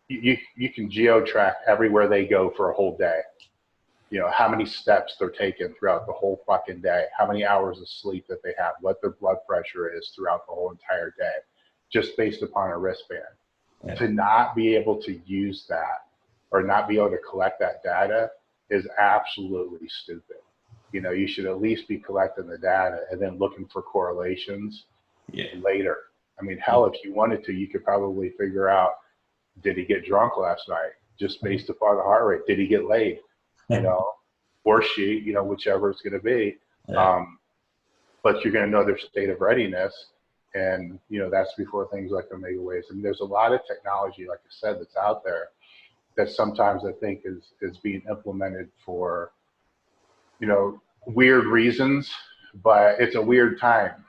you can geo-track everywhere they go for a whole day. How many steps they're taking throughout the whole fucking day, how many hours of sleep that they have, what their blood pressure is throughout the whole entire day, just based upon a wristband. To not be able to use that or not be able to collect that data is absolutely stupid. You should at least be collecting the data and then looking for correlations later. I mean, hell, if you wanted to, you could probably figure out, did he get drunk last night? Just based upon the heart rate. Did he get laid? Or she, whichever it's going to be. But you're going to know their state of readiness. And, that's before things like omega waves. I mean, there's a lot of technology, like I said, that's out there that sometimes I think is being implemented for, weird reasons, but it's a weird time,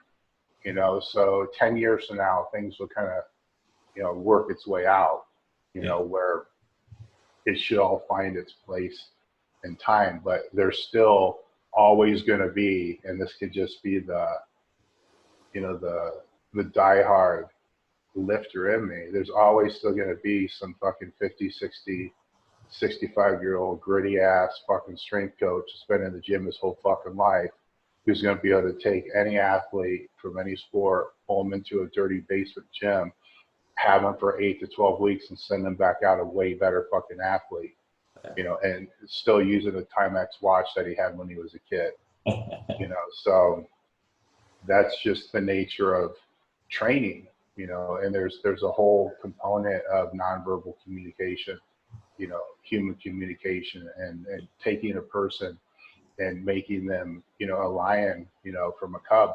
so 10 years from now, things will kind of, work its way out, where it should all find its place in time, but there's still always going to be, and this could just be the diehard lifter in me, there's always still going to be some fucking 50, 60, 65-year-old gritty ass fucking strength coach who's been in the gym his whole fucking life, who's going to be able to take any athlete from any sport, pull them into a dirty basement gym, have them for 8 to 12 weeks and send them back out a way better fucking athlete, you know, and still using the Timex watch that he had when he was a kid, you know. So that's just the nature of training, you know. And there's a whole component of nonverbal communication, you know, human communication, and taking a person and making them, you know, a lion, you know, from a cub,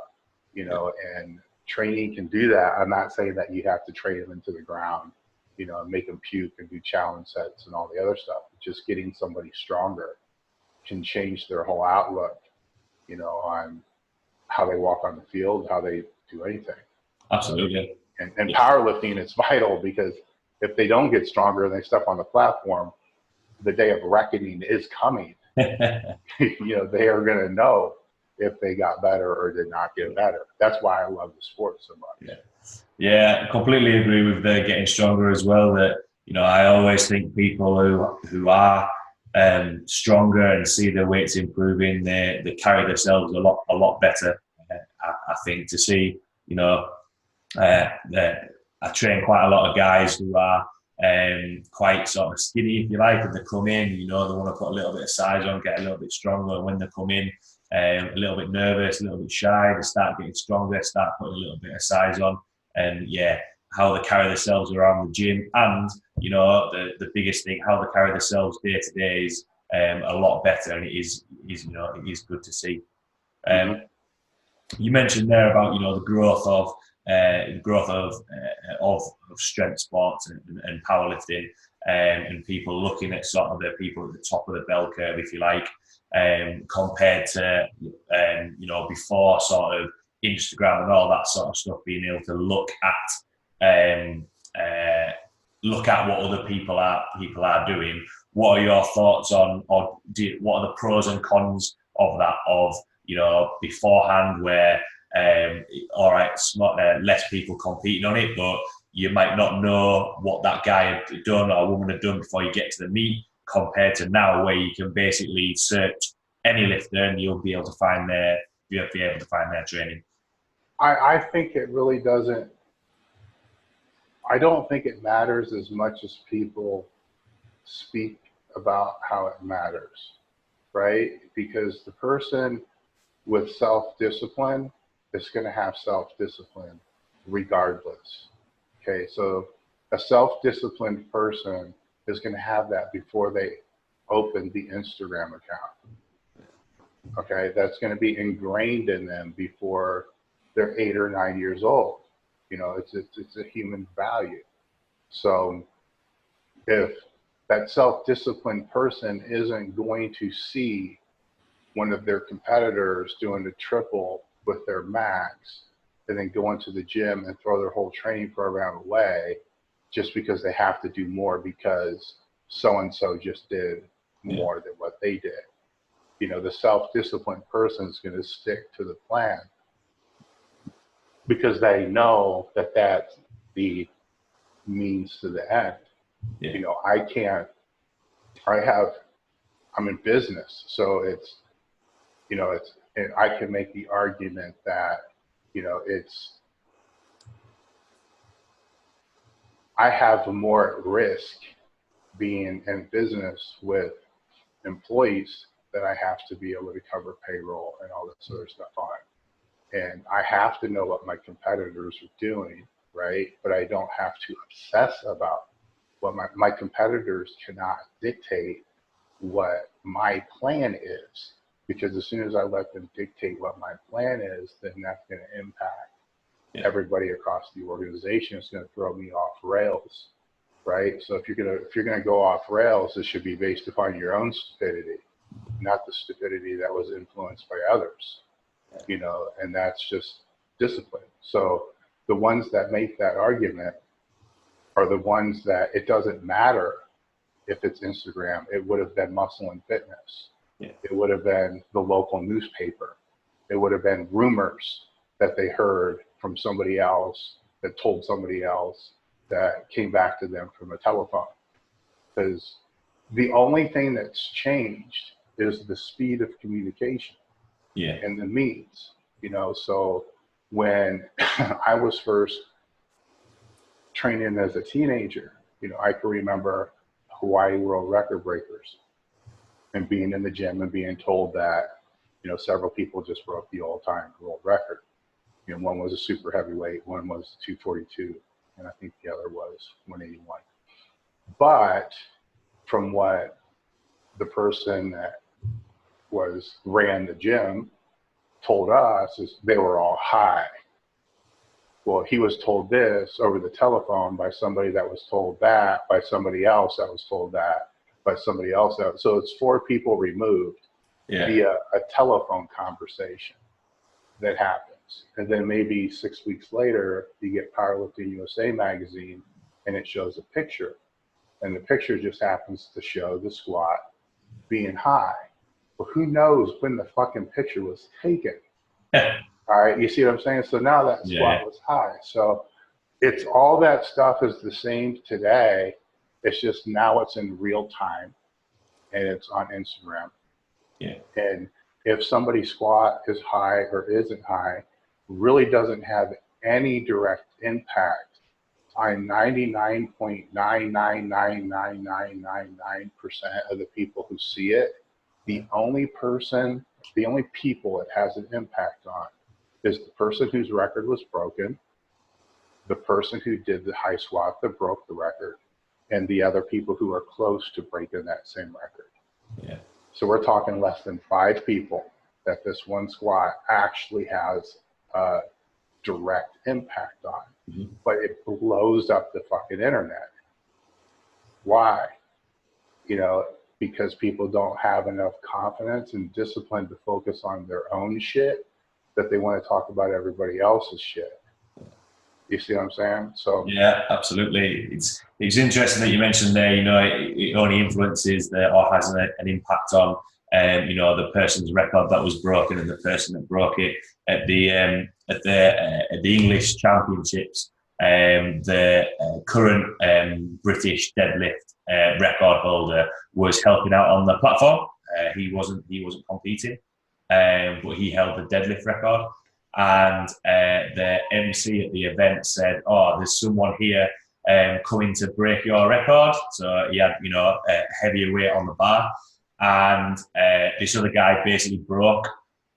you know. And training can do that. I'm not saying that you have to train them into the ground, you know, and make them puke and do challenge sets and all the other stuff. Just getting somebody stronger can change their whole outlook, you know, on how they walk on the field, how they do anything. Absolutely. And powerlifting is vital, because if they don't get stronger and they step on the platform, the day of reckoning is coming. You know, they are going to know if they got better or did not get better. That's why I love the sport so much. Yeah, I completely agree with the getting stronger as well. That, you know, I always think people who are stronger and see their weights improving, they carry themselves a lot better. I think to see, you know, I train quite a lot of guys who are quite sort of skinny, if you like, and they come in, you know, they want to put a little bit of size on, get a little bit stronger. And when they come in, a little bit nervous, a little bit shy, they start getting stronger, start putting a little bit of size on. And yeah, how they carry themselves around the gym, and, you know, the biggest thing, how they carry themselves day to day is a lot better, and it is, you know, it is good to see. You mentioned there about, you know, the growth of strength sports and powerlifting, and people looking at sort of the people at the top of the bell curve, if you like, compared to you know, before sort of Instagram and all that sort of stuff, being able to look at what other people are doing. What are your thoughts on, or what are the pros and cons of that? Of, you know, beforehand, where all right, less people competing on it, but you might not know what that guy had done or woman had done before you get to the meet, compared to now, where you can basically search any lifter and you'll be able to find their training. I think it really doesn't. I don't think it matters as much as people speak about how it matters, right? Because the person with self-discipline is going to have self-discipline regardless. Okay, so a self-disciplined person is going to have that before they open the Instagram account. Okay, that's going to be ingrained in them before they're 8 or 9 years old. You know, it's a human value. So if that self-disciplined person isn't going to see one of their competitors doing the triple with their max, and then go into the gym and throw their whole training program away just because they have to do more because so-and-so just did more than what they did. You know, the self-disciplined person is going to stick to the plan because they know that that's the means to the end. You know, I'm in business, so it's, you know, and I can make the argument that, you know, I have more risk being in business with employees that I have to be able to cover payroll and all this other stuff on. And I have to know what my competitors are doing, right? But I don't have to obsess about what my competitors cannot dictate what my plan is. Because as soon as I let them dictate what my plan is, then that's going to impact everybody across the organization. It's going to throw me off rails, right? So if you're gonna go off rails, it should be based upon your own stupidity, not the stupidity that was influenced by others. You know, and that's just discipline. So the ones that make that argument are the ones that it doesn't matter if it's Instagram. It would have been Muscle and Fitness. It would have been the local newspaper. It would have been rumors that they heard from somebody else that told somebody else that came back to them from a telephone. Because the only thing that's changed is the speed of communication and the means. You know, so when I was first training as a teenager, I can remember Hawaii world record breakers and being in the gym and being told that, several people just broke the all-time world record. One was a super heavyweight, one was 242, and I think the other was 181. But from what the person that ran the gym told us is they were all high. Well, he was told this over the telephone by somebody that was told that, by somebody else that was told that, by somebody else that. So it's 4 people removed via a telephone conversation that happens. And then maybe 6 weeks later, you get Powerlifting USA magazine and it shows a picture. And the picture just happens to show the squat being high. Well, who knows when the fucking picture was taken? All right, you see what I'm saying? So now that squat was high. So it's all that stuff is the same today. It's just now it's in real time and it's on Instagram. Yeah. And if somebody's squat is high or isn't high, really doesn't have any direct impact on 99.9999999% of the people who see it. The only people it has an impact on is the person whose record was broken, the person who did the high squat that broke the record, and the other people who are close to breaking that same record. Yeah. So we're talking less than 5 people that this one squat actually has a direct impact on. Mm-hmm. But it blows up the fucking internet. Why? Because people don't have enough confidence and discipline to focus on their own shit, that they want to talk about everybody else's shit. You see what I'm saying? So yeah, absolutely. It's interesting that you mentioned there. It only influences or has an impact on the person's record that was broken and the person that broke it at the English Championships. The current British deadlift record holder was helping out on the platform. He wasn't competing, but he held the deadlift record. And the MC at the event said, "Oh, there's someone here coming to break your record." So he had, a heavier weight on the bar, and this other guy basically broke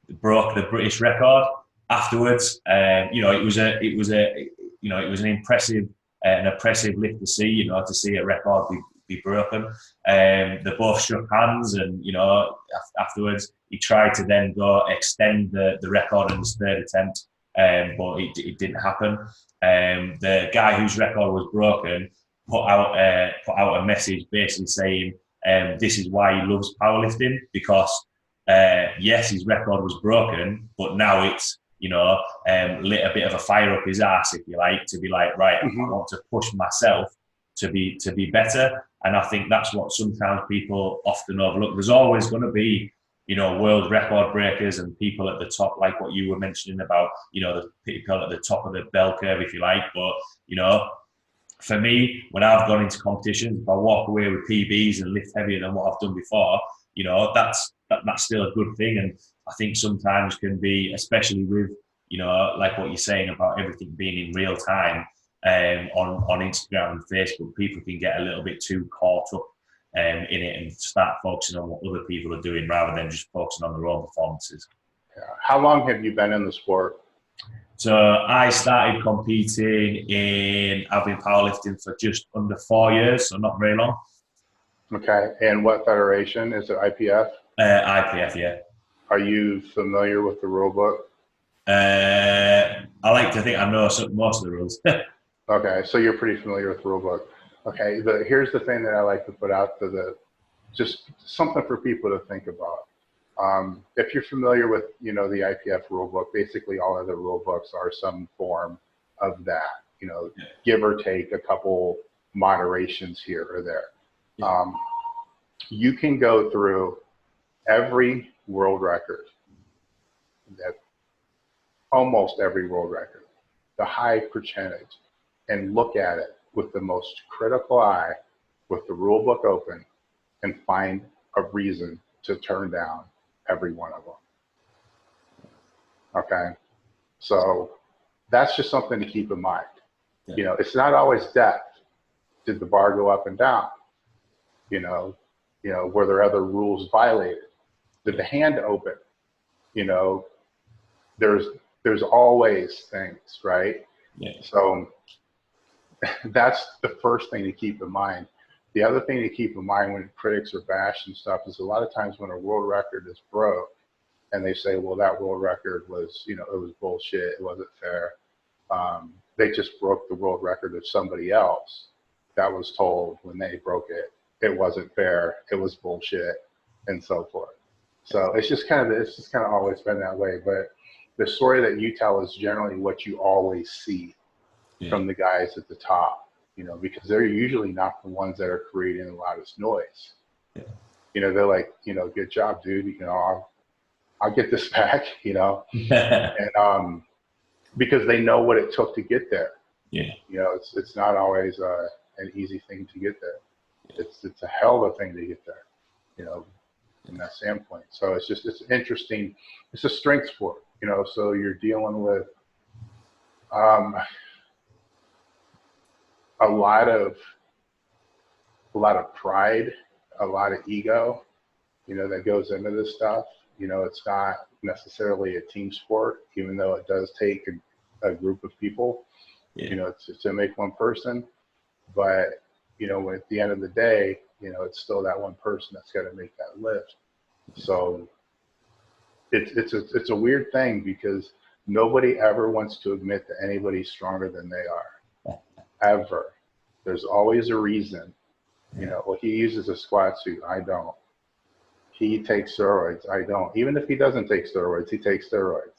the British record. Afterwards, it was an impressive lift to see. To see a record be broken. They both shook hands, and afterwards he tried to then go extend the record in his 3rd attempt, but it didn't happen. The guy whose record was broken put out a message basically saying this is why he loves powerlifting, because yes, his record was broken, but now it's lit a bit of a fire up his ass, if you like, to be like, right, mm-hmm. I want to push myself to be better. And I think that's what sometimes people often overlook. There's always going to be, world record breakers and people at the top, like what you were mentioning about, the people at the top of the bell curve, if you like. But, for me, when I've gone into competitions, if I walk away with PBs and lift heavier than what I've done before, that's still a good thing. And I think sometimes can be, especially with, like what you're saying about everything being in real time, on Instagram and Facebook, people can get a little bit too caught up in it and start focusing on what other people are doing rather than just focusing on their own performances. Yeah. How long have you been in the sport? So I started competing I've been powerlifting for just under 4 years, so not very long. Okay. And what federation? Is it IPF? IPF, yeah. Are you familiar with the rule book? I like to think I know most of the rules. Okay, so you're pretty familiar with the rule book. Okay, here's the thing that I like to put out to just something for people to think about. If you're familiar with, the IPF rule book, basically all of the rule books are some form of that, give or take a couple moderations here or there. Yeah. You can go through every world record, almost every world record, the high percentage, and look at it with the most critical eye, with the rule book open, and find a reason to turn down every one of them. Okay, so that's just something to keep in mind. You know, it's not always depth. Did the bar go up and down? You know, were there other rules violated? Did the hand open? You know, there's always things, right? Yeah. So that's the first thing to keep in mind. The other thing to keep in mind when critics are bashing stuff is a lot of times when a world record is broke and they say, well, that world record was, you know, it was bullshit, it wasn't fair. They just broke the world record of somebody else that was told when they broke it, it wasn't fair, it was bullshit, and so forth. So it's just kind of always been that way. But the story that you tell is generally what you always see from the guys at the top, you know, because they're usually not the ones that are creating the loudest noise. You know, they're like, you know, good job, dude. You know, I'll get this back, you know, and because they know what it took to get there. You know, it's not always an easy thing to get there. It's a hell of a thing to get there, you know, from that standpoint. So it's interesting. It's a strength sport, you know, so you're dealing with a lot of pride, a lot of ego, you know, that goes into this stuff. You know, it's not necessarily a team sport, even though it does take a group of people, you know, to make one person. But, you know, at the end of the day, you know, it's still that one person that's got to make that lift. So it's a weird thing because nobody ever wants to admit that anybody's stronger than they are, ever. There's always a reason. You know, well, he uses a squat suit, I don't. He takes steroids, I don't. Even if he doesn't take steroids, he takes steroids.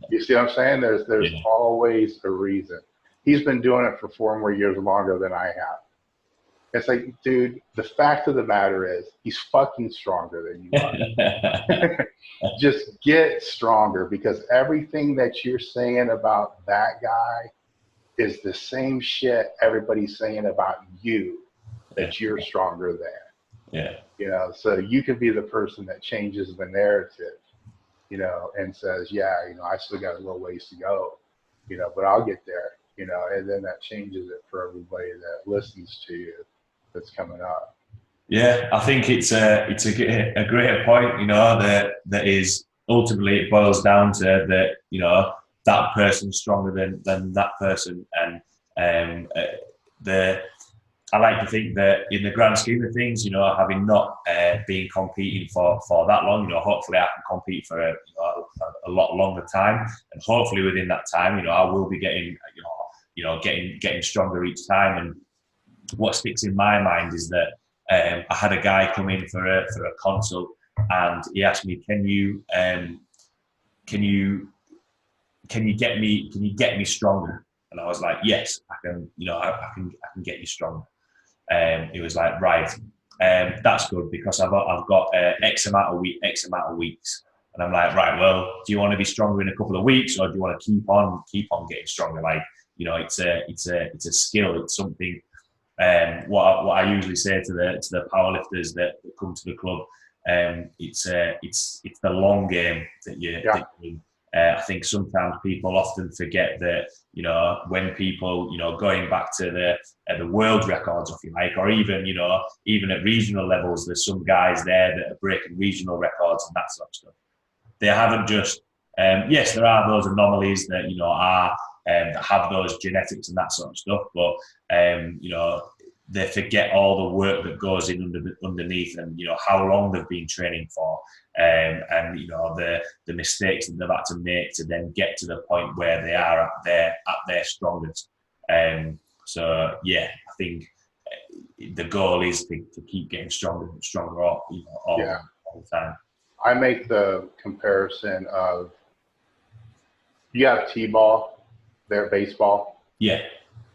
You see what I'm saying? There's always a reason. He's been doing it for 4 more years longer than I have. It's like, dude, the fact of the matter is he's fucking stronger than you are. Just get stronger, because everything that you're saying about that guy is the same shit everybody's saying about you, that you're stronger than. You know, so you could be the person that changes the narrative, you know, and says, yeah, you know, I still got a little ways to go, you know, but I'll get there, you know, and then that changes it for everybody that listens to you that's coming up. Yeah, I think it's a great point, you know, that is ultimately it boils down to that, you know, that person's stronger than that person. And I like to think that in the grand scheme of things, you know, having not been competing for that long, you know, hopefully I can compete for a lot longer time, and hopefully within that time, you know, I will be getting getting stronger each time. And what sticks in my mind is that I had a guy come in for a consult, and he asked me, can you get me stronger? And I was like, yes, I can. You know, I can get you stronger. He was like, right, that's good, because I've got X amount of weeks. And I'm like, right, well, do you want to be stronger in a couple of weeks, or do you want to keep on getting stronger? Like, you know, it's a skill. It's something. What I usually say to the powerlifters that come to the club, it's the long game that you. I think sometimes people often forget that, you know, when people, you know, going back to the world records, if you like, or even at regional levels, there's some guys there that are breaking regional records and that sort of stuff. They haven't just, yes, there are those anomalies that, you know, are that have those genetics and that sort of stuff, but you know, they forget all the work that goes in underneath, and, you know, how long they've been training for, and you know, the mistakes that they've had to make to then get to the point where they are at their strongest. So yeah, I think the goal is to keep getting stronger and stronger all the time. I make the comparison of, you have T-ball, they're baseball. Yeah.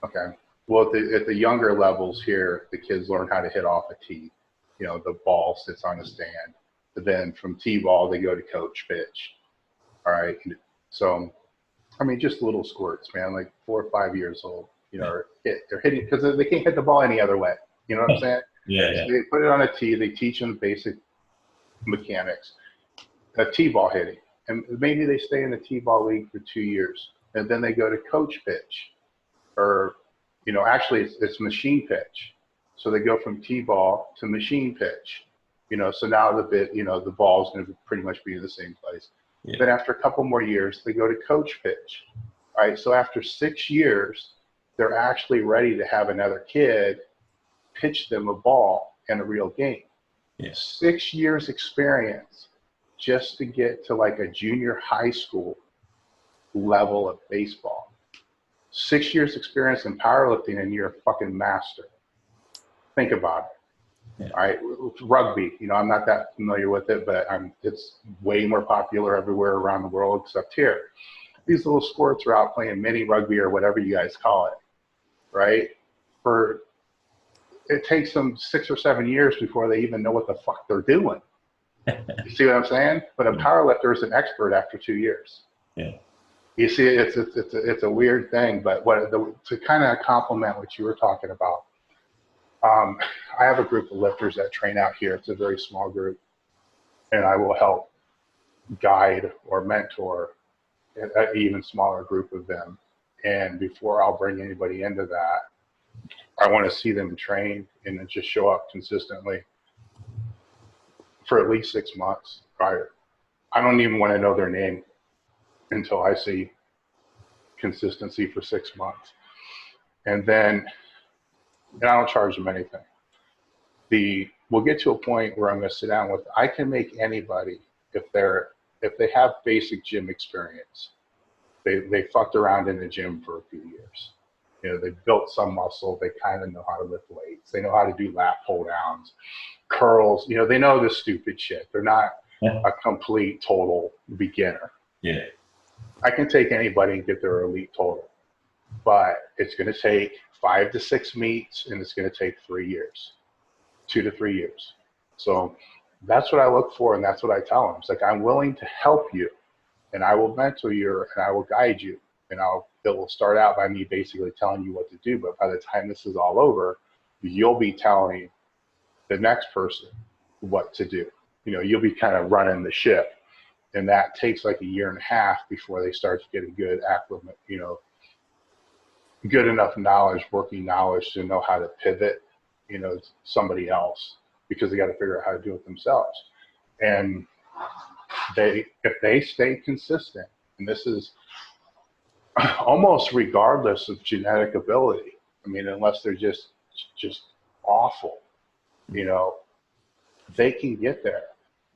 Okay. Well, at the younger levels here, the kids learn how to hit off a tee. You know, the ball sits on a stand. But then from T-ball, they go to coach pitch. All right. So, I mean, just little squirts, man, like 4 or 5 years old, you know, they're hitting, because they can't hit the ball any other way. You know what I'm saying? Yeah. So they put it on a tee. They teach them basic mechanics, T-ball hitting. And maybe they stay in the T-ball league for 2 years. And then they go to coach pitch. or, actually it's machine pitch. So they go from T-ball to machine pitch, so now the ball's going to pretty much be in the same place. Yeah. Then after a couple more years, they go to coach pitch, right? So after 6 years, they're actually ready to have another kid pitch them a ball in a real game. Yeah. 6 years experience just to get to like a junior high school level of baseball. 6 years experience in powerlifting and you're a fucking master. Think about it. Yeah. All right, rugby. I'm not that familiar with it, but it's way more popular everywhere around the world except here. These little sports are out playing mini rugby or whatever you guys call it, right? It takes them 6 or 7 years before they even know what the fuck they're doing. You see what I'm saying? But a powerlifter is an expert after 2 years. Yeah. You see, it's a weird thing, but to kind of complement what you were talking about, I have a group of lifters that train out here. It's a very small group, and I will help guide or mentor an even smaller group of them. And before I'll bring anybody into that, I want to see them train and then just show up consistently for at least 6 months prior. I don't even want to know their name until I see consistency for 6 months. And then I don't charge them anything. We'll get to a point where I'm going to sit down with, I can make anybody, if they have basic gym experience, they fucked around in the gym for a few years. They built some muscle, they kind of know how to lift weights, they know how to do lat pull downs, curls, they know the stupid shit. They're not a complete total beginner. Yeah. I can take anybody and get their elite total, but it's going to take 5 to 6 meets, and it's going to take 3 years, 2 to 3 years. So that's what I look for, and that's what I tell them. It's like, I'm willing to help you, and I will mentor you, and I will guide you, and it will start out by me basically telling you what to do, but by the time this is all over, you'll be telling the next person what to do. You'll be kind of running the ship, and that takes like 1.5 years before they start to get a good acclimate, good enough knowledge, working knowledge to know how to pivot, somebody else, because they got to figure out how to do it themselves. And if they stay consistent, and this is almost regardless of genetic ability, unless they're just awful, they can get there,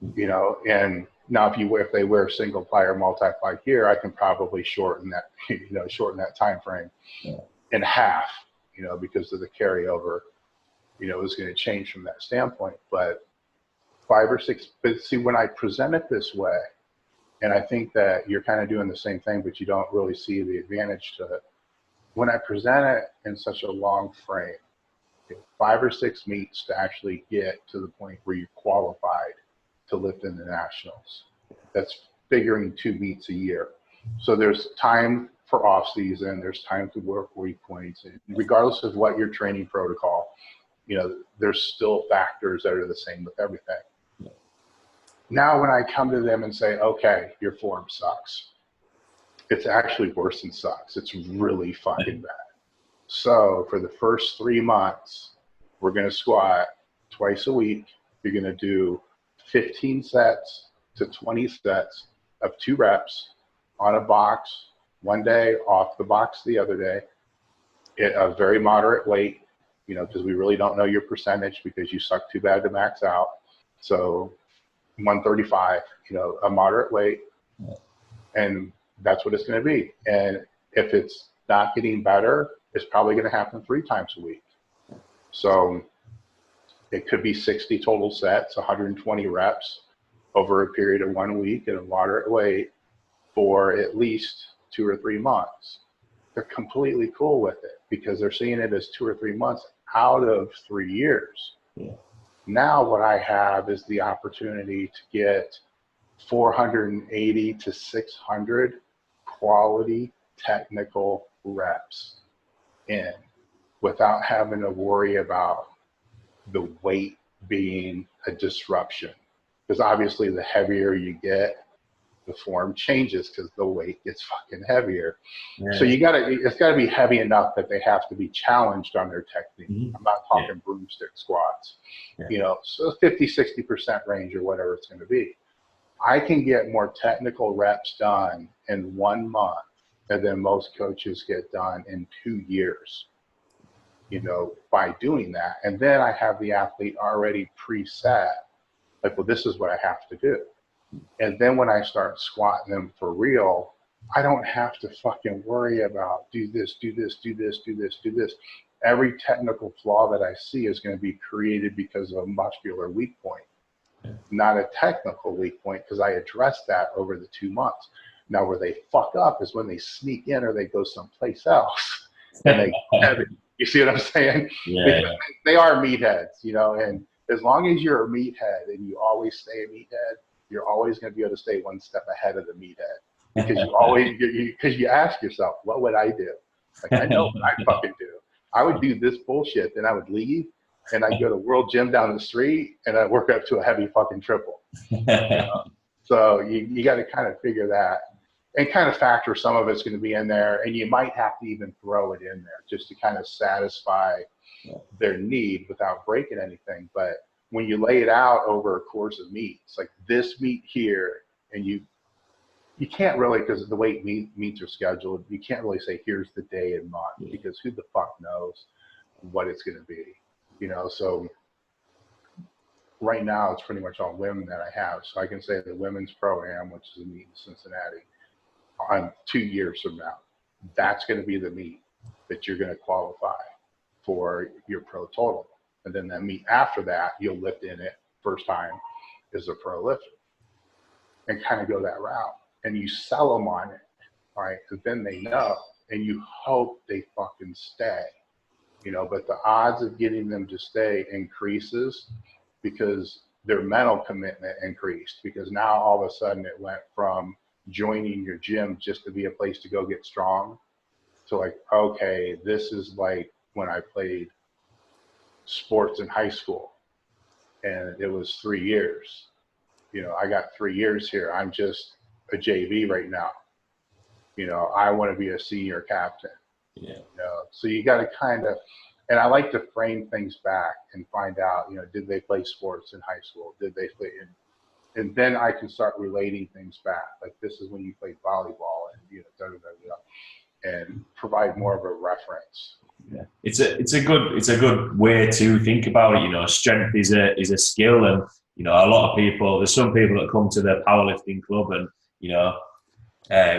and now if they wear single ply or multi-ply gear, I can probably shorten that time frame in half, because of the carryover, is going to change from that standpoint. But 5 or 6, but see, when I present it this way, and I think that you're kind of doing the same thing, but you don't really see the advantage to it. When I present it in such a long frame, 5 or 6 meets to actually get to the point where you're qualified to lift in the nationals. That's figuring 2 meets a year. So there's time for off season, there's time to work weak points, and regardless of what your training protocol, there's still factors that are the same with everything. Now, when I come to them and say, okay, your form sucks, it's actually worse than sucks. It's really fucking bad. So for the first 3 months, we're going to squat twice a week. You're going to do 15 sets to 20 sets of 2 reps on a box one day, off the box the other day, at a very moderate weight, because we really don't know your percentage because you suck too bad to max out. So 135, a moderate weight, and that's what it's going to be. And if it's not getting better, it's probably going to happen 3 times a week. So it could be 60 total sets, 120 reps over a period of 1 week at a moderate weight for at least 2 or 3 months. They're completely cool with it because they're seeing it as 2 or 3 months out of 3 years. Yeah. Now what I have is the opportunity to get 480 to 600 quality technical reps in without having to worry about the weight being a disruption. Because obviously the heavier you get, the form changes because the weight gets fucking heavier. Yeah. So it's gotta be heavy enough that they have to be challenged on their technique. Mm-hmm. I'm not talking broomstick squats, so 50-60% range or whatever it's gonna be. I can get more technical reps done in 1 month than most coaches get done in 2 years, by doing that. And then I have the athlete already preset, like, well, this is what I have to do. And then when I start squatting them for real, I don't have to fucking worry about do this, do this, do this, do this, do this. Every technical flaw that I see is going to be created because of a muscular weak point, not a technical weak point, because I addressed that over the 2 months. Now, where they fuck up is when they sneak in or they go someplace else and they have it. You see what I'm saying? Yeah. They are meatheads, and as long as you're a meathead and you always stay a meathead, you're always going to be able to stay one step ahead of the meathead, because you ask yourself, what would I do? Like, I know what I fucking do. I would do this bullshit, then I would leave and I'd go to World Gym down the street and I'd work up to a heavy fucking triple. So you got to kind of figure that and kind of factor some of it's going to be in there, and you might have to even throw it in there just to kind of satisfy their need without breaking anything. But when you lay it out over a course of meets, like this meet here, and you can't really, because the way meets are scheduled, you can't really say here's the day and month, because who the fuck knows what it's going to be, So right now it's pretty much all women that I have. So I can say the women's pro-am, which is a meet in Cincinnati, on 2 years from now, that's going to be the meet that you're going to qualify for your pro total. And then that meet after that, you'll lift in it first time as a pro lifter and kind of go that route. And you sell them on it, right? And then they know, and you hope they fucking stay, but the odds of getting them to stay increases because their mental commitment increased, because now all of a sudden it went from joining your gym just to be a place to go get strong to like, okay, this is like when I played sports in high school and it was 3 years. I got 3 years here. I'm just a JV right now. I want to be a senior captain. So you got to kind of, and I like to frame things back and find out, did they play sports in high school? Did they play in? And then I can start relating things back. Like, this is when you played volleyball, and and provide more of a reference. Yeah, it's a good way to think about it. Strength is a skill, and a lot of people. There's some people that come to the powerlifting club, and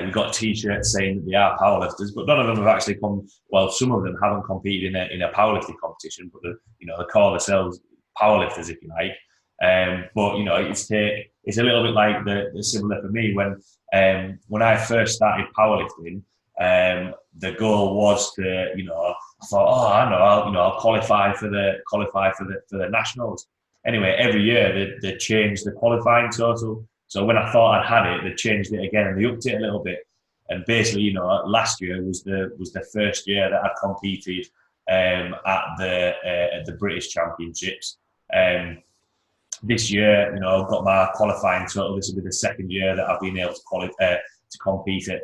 we've got T-shirts saying that they are powerlifters, but none of them have actually come. Well, some of them haven't competed in a powerlifting competition, but they call themselves powerlifters, if you like. But it's a little bit like the similar for me when I first started powerlifting. The goal was to, I thought, I know, I'll qualify for the nationals. Anyway, every year they changed the qualifying total. So when I thought I'd had it, they changed it again and they upped it a little bit. And basically, last year was the first year that I'd competed at the British Championships. This year, I've got my qualifying total. This will be the second year that I've been able to compete at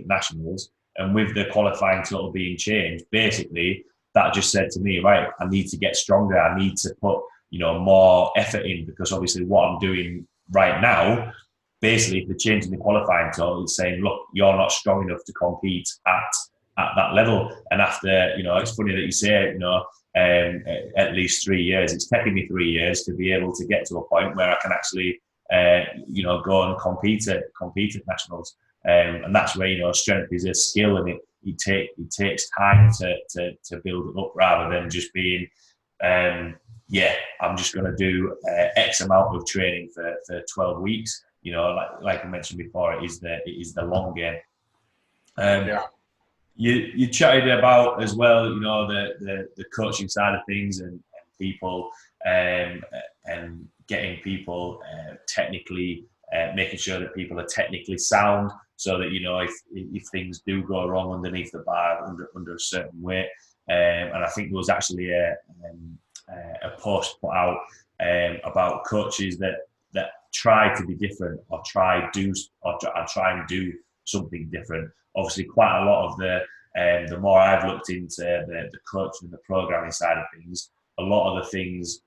nationals. And with the qualifying total being changed, basically that just said to me, right, I need to get stronger. I need to put more effort in, because obviously what I'm doing right now, basically if they're changing the qualifying total, it's saying, look, you're not strong enough to compete at that level. And after, it's funny that you say, at least 3 years. It's taken me 3 years to be able to get to a point where I can actually, go and compete at nationals. And that's where, strength is a skill, and it takes time to build it up, rather than just being, I'm just going to do X amount of training for 12 weeks. Like I mentioned before, it is the long game. You chatted about as well, the coaching side of things and people and getting people technically, making sure that people are technically sound, so that if things do go wrong underneath the bar under a certain weight. And I think there was actually a post put out about coaches that try to be different or try and do something different. Obviously, quite a lot of the more I've looked into the coaching and the programming side of things, a lot of the things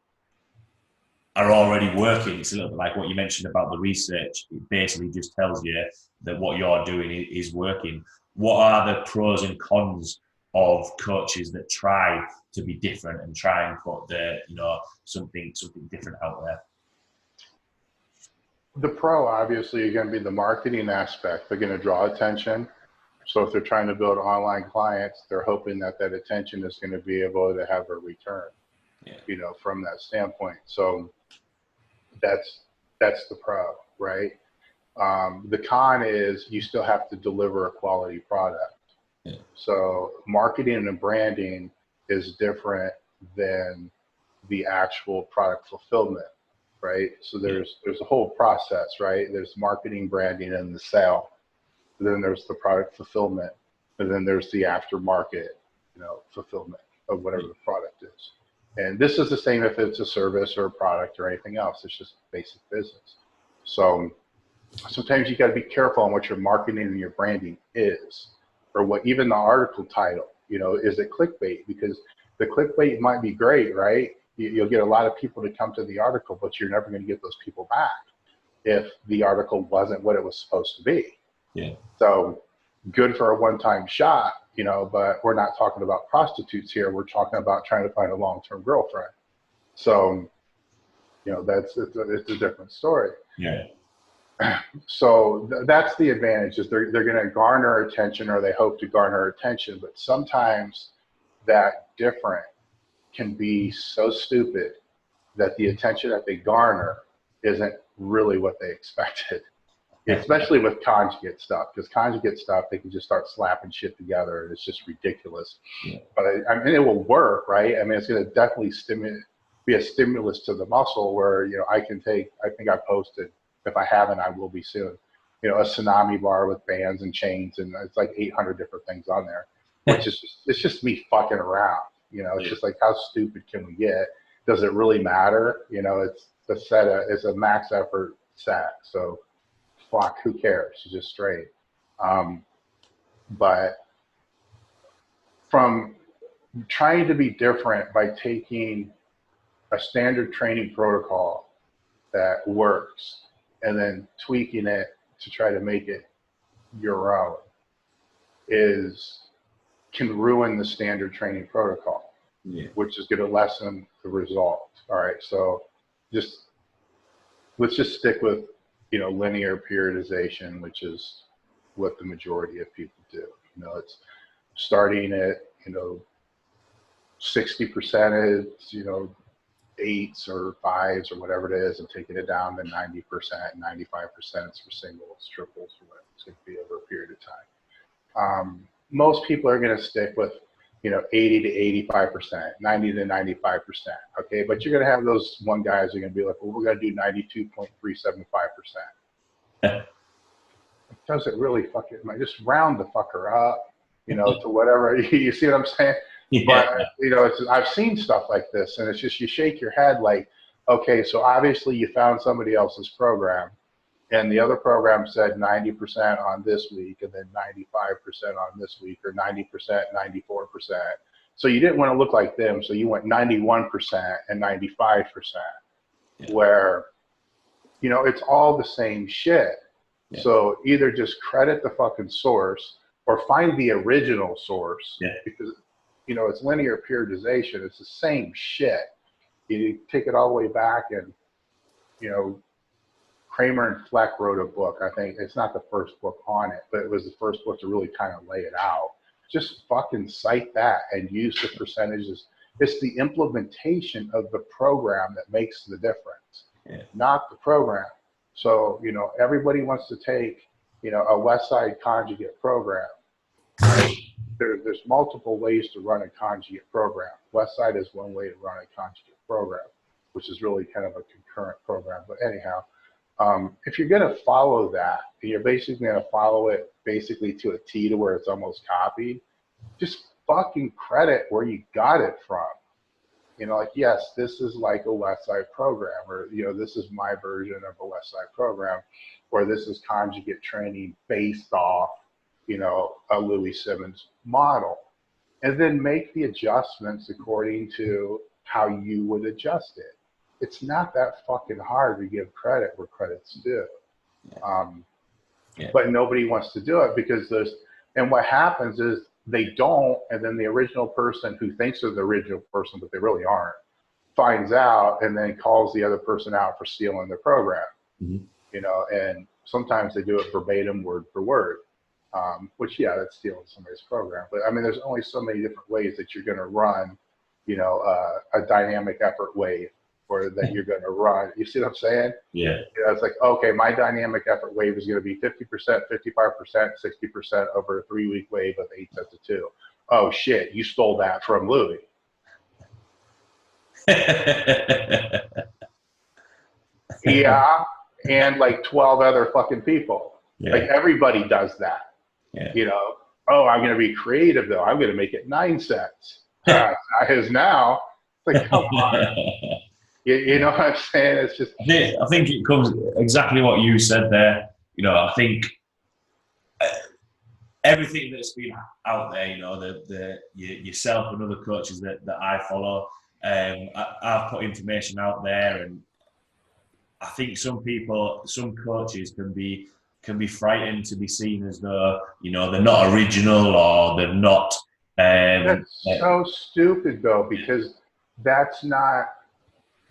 are already working. It's a little bit like what you mentioned about the research. It basically just tells you that what you're doing is working. What are the pros and cons of coaches that try to be different and try and put something different out there? The pro, obviously, is going to be the marketing aspect. They're going to draw attention. So if they're trying to build online clients, they're hoping that attention is going to be able to have a return, from that standpoint. So that's the pro, right? The con is you still have to deliver a quality product. Yeah. So marketing and branding is different than the actual product fulfillment, right? So there's a whole process, right? There's marketing, branding, and the sale. Then there's the product fulfillment, and then there's the aftermarket, fulfillment of whatever the product is. And this is the same if it's a service or a product or anything else. It's just basic business. So sometimes you got to be careful on what your marketing and your branding is, or what even the article title, is it clickbait? Because the clickbait might be great, right? You'll get a lot of people to come to the article, but you're never going to get those people back if the article wasn't what it was supposed to be. Yeah. So good for a one-time shot, but we're not talking about prostitutes here. We're talking about trying to find a long-term girlfriend. So, it's a different story. Yeah. So that's the advantage, is they're going to garner attention, or they hope to garner attention. But sometimes that different can be so stupid that the attention that they garner isn't really what they expected. Especially with conjugate stuff, because conjugate stuff, they can just start slapping shit together, and it's just ridiculous. Yeah. But I mean, it will work, right? I mean, it's going to definitely be a stimulus to the muscle, where I think I posted, if I haven't, I will be soon, a tsunami bar with bands and chains, and it's like 800 different things on there, which is it's just me fucking around. It's just like, how stupid can we get? Does it really matter? It's a max effort sack, so. Fuck, who cares? It's just straight. But from trying to be different by taking a standard training protocol that works and then tweaking it to try to make it your own can ruin the standard training protocol, which is going to lessen the result. All right, so let's just stick with linear periodization, which is what the majority of people do. It's starting at 60%, 8s or 5s or whatever it is, and taking it down to 90%, 95% for singles, triples, or whatever it's going to be over a period of time. Most people are going to stick with 80 to 85%, 90 to 95%. Okay, but you're going to have those one guys who are going to be like, well, we're going to do 92.375%. Does it really just round the fucker up, to whatever, you see what I'm saying? Yeah. But, I've seen stuff like this, and it's just, you shake your head like, okay, so obviously you found somebody else's program, and the other program said 90% on this week, and then 95% on this week, or 90%, 94%. So you didn't want to look like them, so you went 91% and 95%, where, it's all the same shit. Yeah. So either just credit the fucking source or find the original source, because, it's linear periodization. It's the same shit. You take it all the way back, and, Kramer and Fleck wrote a book. I think it's not the first book on it, but it was the first book to really kind of lay it out. Just fucking cite that and use the percentages. It's the implementation of the program that makes the difference, not the program. So, everybody wants to take, a West Side conjugate program. Right? There's multiple ways to run a conjugate program. West Side is one way to run a conjugate program, which is really kind of a concurrent program. But anyhow, if you're going to follow that, you're basically going to follow it basically to a T, to where it's almost copied, just fucking credit where you got it from. Like, yes, this is like a West Side program, or, this is my version of a West Side program, or this is conjugate training based off, a Louis Simmons model. And then make the adjustments according to how you would adjust it. It's not that fucking hard to give credit where credit's due. But nobody wants to do it because and what happens is they don't, and then the original person who thinks they're the original person, but they really aren't, finds out and then calls the other person out for stealing their program. And sometimes they do it verbatim, word for word. Which, that's stealing somebody's program. But I mean, there's only so many different ways that you're going to run, a dynamic effort wave, or that you're going to run. You see what I'm saying? Yeah. It's like, okay, my dynamic effort wave is going to be 50%, 55%, 60% over a 3-week wave of 8 sets of 2. Oh shit, you stole that from Louis. Yeah, and like 12 other fucking people. Like everybody does that. Oh, I'm going to be creative though. I'm going to make it 9 sets. Is now. It's like, come on. You know what I'm saying? It's just. I think it comes exactly what you said there. I think everything that's been out there, yourself and other coaches that I follow, I've put information out there, and I think some coaches can be frightened to be seen as though, they're not original, or they're not. That's so stupid though, because that's not.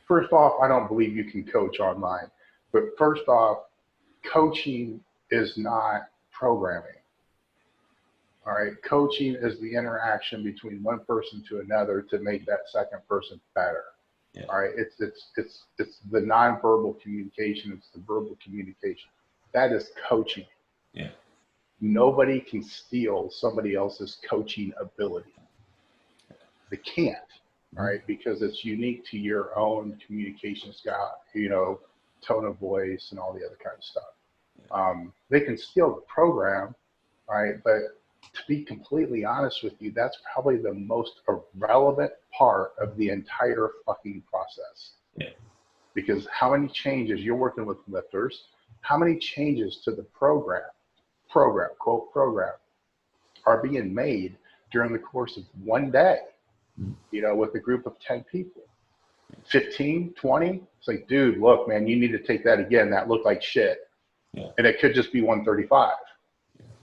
First off, I don't believe you can coach online. But first off, coaching is not programming. All right, coaching is the interaction between one person to another to make that second person better. All right, it's the nonverbal communication. It's the verbal communication. That is coaching. Nobody can steal somebody else's coaching ability. They can't. All right, because it's unique to your own communication style, tone of voice and all the other kind of stuff. They can steal the program, right? But to be completely honest with you, that's probably the most irrelevant part of the entire fucking process. Because how many changes, you're working with lifters, how many changes to the program, quote program, are being made during the course of one day? With a group of 10 people, 15, 20, it's like, dude, look, man, you need to take that again. That looked like shit. And it could just be 135.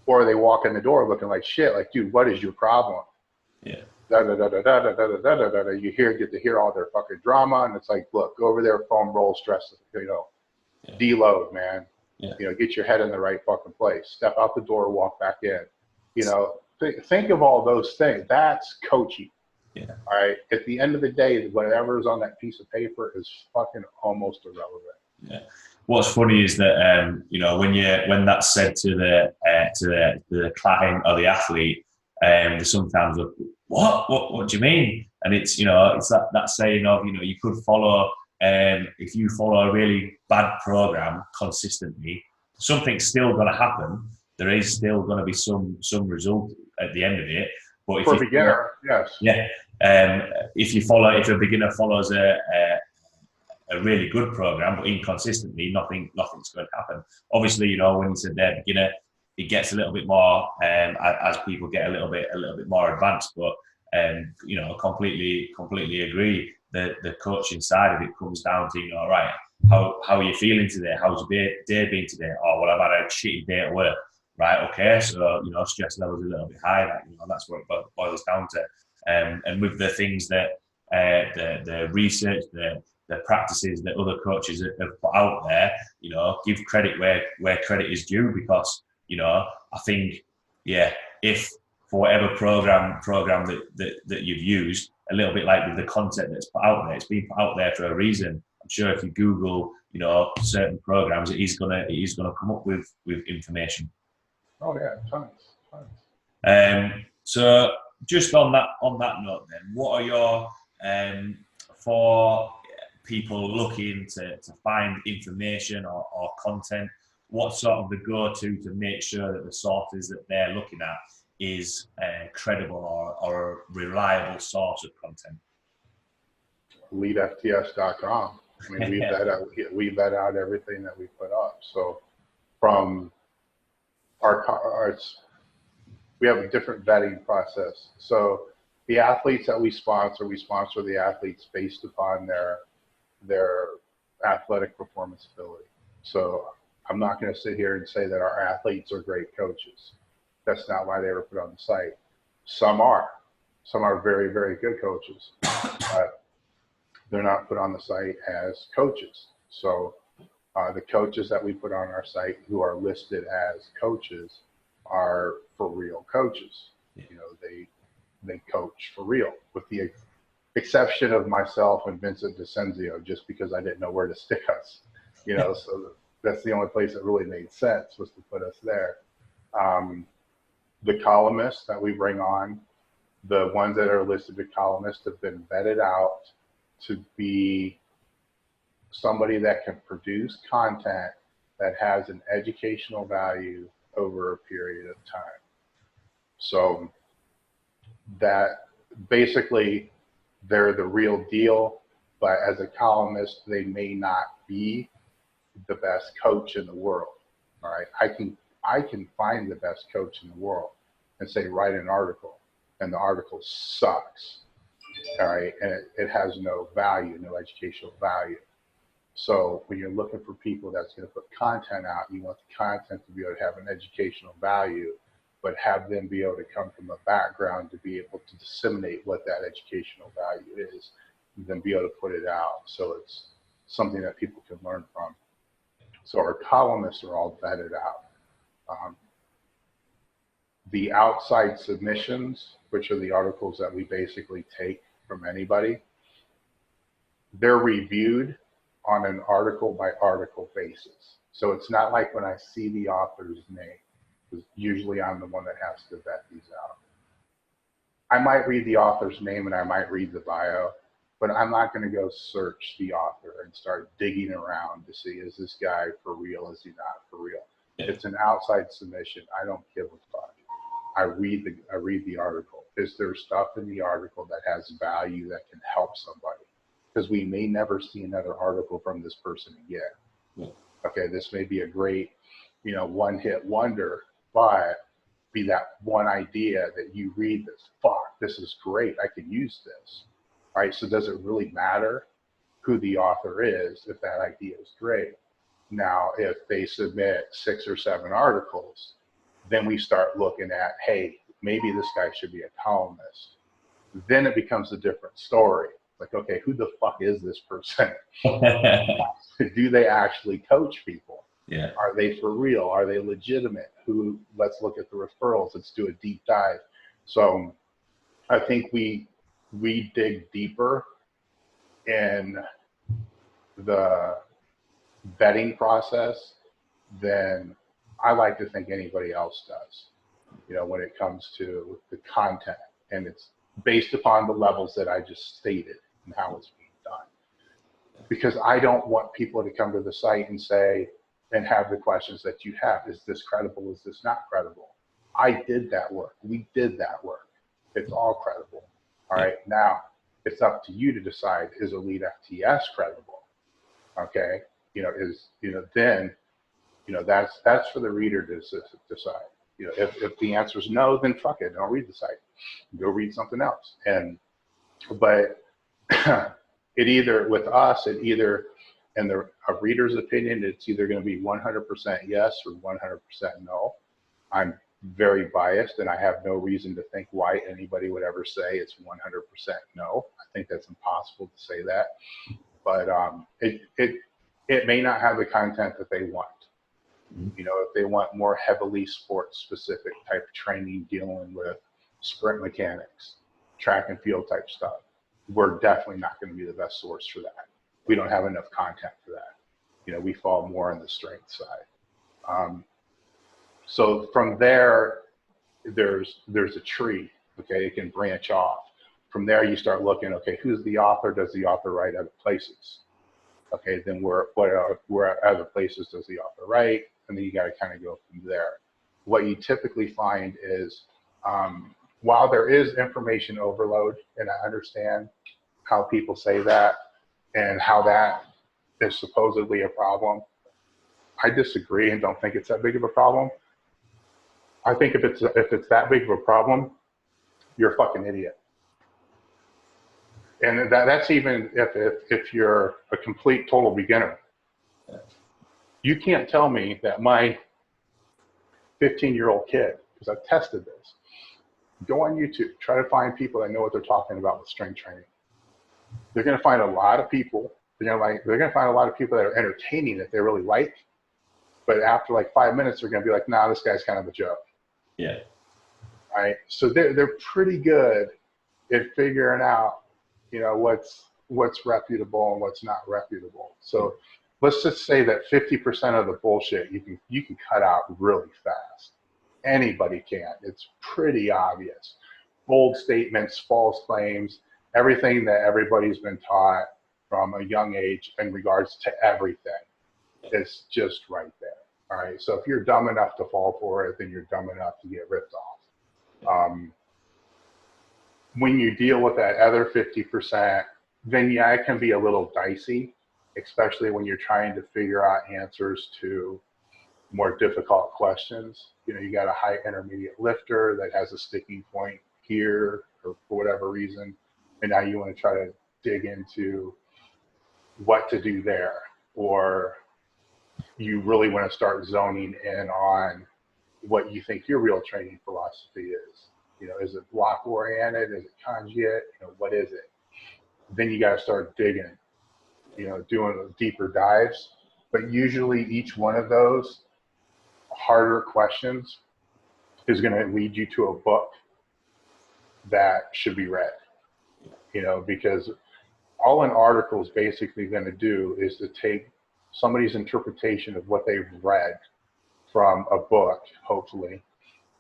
Or they walk in the door looking like shit. Like, dude, what is your problem? You get to hear all their fucking drama. And it's like, look, go over there, foam roll, stress, deload, man. Get your head in the right fucking place. Step out the door, walk back in. Think of all those things. That's coaching. All right. At the end of the day, whatever's on that piece of paper is fucking almost irrelevant. What's funny is that when that's said to the client or the athlete, they sometimes look, what do you mean? And it's it's that saying of you could follow if you follow a really bad program consistently, something's still going to happen. There is still going to be some result at the end of it. But for a beginner, yes. If a beginner follows a really good program but inconsistently, nothing's going to happen. Obviously, when you said they're beginner, it gets a little bit more as people get a little bit more advanced. But completely agree. The coaching side of it comes down to right, how are you feeling today? How's your day been today? Oh, well, I've had a shitty day at work. Right, okay, so stress levels a little bit high. That's what it boils down to. And with the things that the research, the practices that other coaches have put out there, give credit where credit is due, because I think if for whatever program that you've used, a little bit like with the content that's put out there, it's been put out there for a reason. I'm sure if you Google certain programs, it is gonna come up with information. Oh yeah, tons. So just on that note, then, what are your for people looking to find information or content? What's sort of the go-to to make sure that the sources that they're looking at is credible or a reliable source of content? EliteFTS.com. I mean, we vet out everything that we put up. So from we have a different vetting process. So the athletes that we sponsor the athletes based upon their athletic performance ability. So I'm not going to sit here and say that our athletes are great coaches. That's not why they were put on the site. Some are very, very good coaches, but they're not put on the site as coaches. So the coaches that we put on our site who are listed as coaches are for real coaches. You know, they coach for real, with the exception of myself and Vincent DeCenzio, just because I didn't know where to stick us. You know, so that's the only place that really made sense, was to put us there. The columnists that we bring on, the ones that are listed as columnists, have been vetted out to be somebody that can produce content that has an educational value over a period of time. So that basically they're the real deal, but as a columnist, they may not be the best coach in the world. All right, I can find the best coach in the world and say, write an article, and the article sucks. All right, and it has no value, no educational value. So when you're looking for people that's going to put content out, you want the content to be able to have an educational value, but have them be able to come from a background to be able to disseminate what that educational value is, and then be able to put it out so it's something that people can learn from. So our columnists are all vetted out. The outside submissions, which are the articles that we basically take from anybody, they're reviewed on an article by article basis. So it's not like when I see the author's name, because usually I'm the one that has to vet these out. I might read the author's name and I might read the bio, but I'm not going to go search the author and start digging around to see, is this guy for real? Is he not for real? It's an outside submission. I don't give a fuck. I read the article. Is there stuff in the article that has value that can help somebody? Because we may never see another article from this person again. Yeah. Okay, this may be a great, one-hit wonder, but be that one idea that you read this, fuck, this is great, I could use this. All right, so does it really matter who the author is if that idea is great? Now, if they submit 6 or 7 articles, then we start looking at, hey, maybe this guy should be a columnist. Then it becomes a different story. Like, okay, who the fuck is this person? Do they actually coach people? Yeah. Are they for real? Are they legitimate? Let's look at the referrals. Let's do a deep dive. So I think we dig deeper in the vetting process than I like to think anybody else does, when it comes to the content. And it's based upon the levels that I just stated and how it's being done. Because I don't want people to come to the site and say, and have the questions that you have. Is this credible? Is this not credible? I did that work. We did that work. It's all credible. All right. Now it's up to you to decide, is EliteFTS credible? Okay. Then that's for the reader to decide. If the answer is no, then fuck it, don't read the site. Go read something else. But it either, with us, in a reader's opinion, it's either going to be 100% yes or 100% no. I'm very biased, and I have no reason to think why anybody would ever say it's 100% no. I think that's impossible to say that. But it may not have the content that they want. If they want more heavily sports-specific type training dealing with sprint mechanics, track and field type stuff, we're definitely not going to be the best source for that. We don't have enough content for that. We fall more on the strength side. So from there's a tree. Okay, it can branch off. From there, you start looking. Okay, who's the author? Does the author write other places? Okay, then where other places does the author write? And then you got to kind of go from there. What you typically find is, while there is information overload, and I understand how people say that and how that is supposedly a problem. I disagree and don't think it's that big of a problem. I think if it's that big of a problem, you're a fucking idiot. And that's even if you're a complete total beginner. You can't tell me that my 15-year-old kid, because I've tested this, go on YouTube, try to find people that know what they're talking about with strength training. They're going to find a lot of people. They're going to find a lot of people that are entertaining that they really like. But after like 5 minutes, they're going to be like, nah, this guy's kind of a joke. Yeah. All right. So they're pretty good at figuring out, what's reputable and what's not reputable. So let's just say that 50% of the bullshit you can cut out really fast. Anybody can. It's pretty obvious. Bold statements, false claims, everything that everybody's been taught from a young age in regards to everything is just right there. All right. So if you're dumb enough to fall for it, then you're dumb enough to get ripped off. When you deal with that other 50%, then yeah, it can be a little dicey, especially when you're trying to figure out answers to more difficult questions. You got a high intermediate lifter that has a sticking point here or for whatever reason, and now you want to try to dig into what to do there, or you really want to start zoning in on what you think your real training philosophy is. Is it block oriented? Is it conjugate? What is it? Then you got to start digging, doing deeper dives. But usually each one of those harder questions is going to lead you to a book that should be read, because all an article is basically going to do is to take somebody's interpretation of what they've read from a book, hopefully,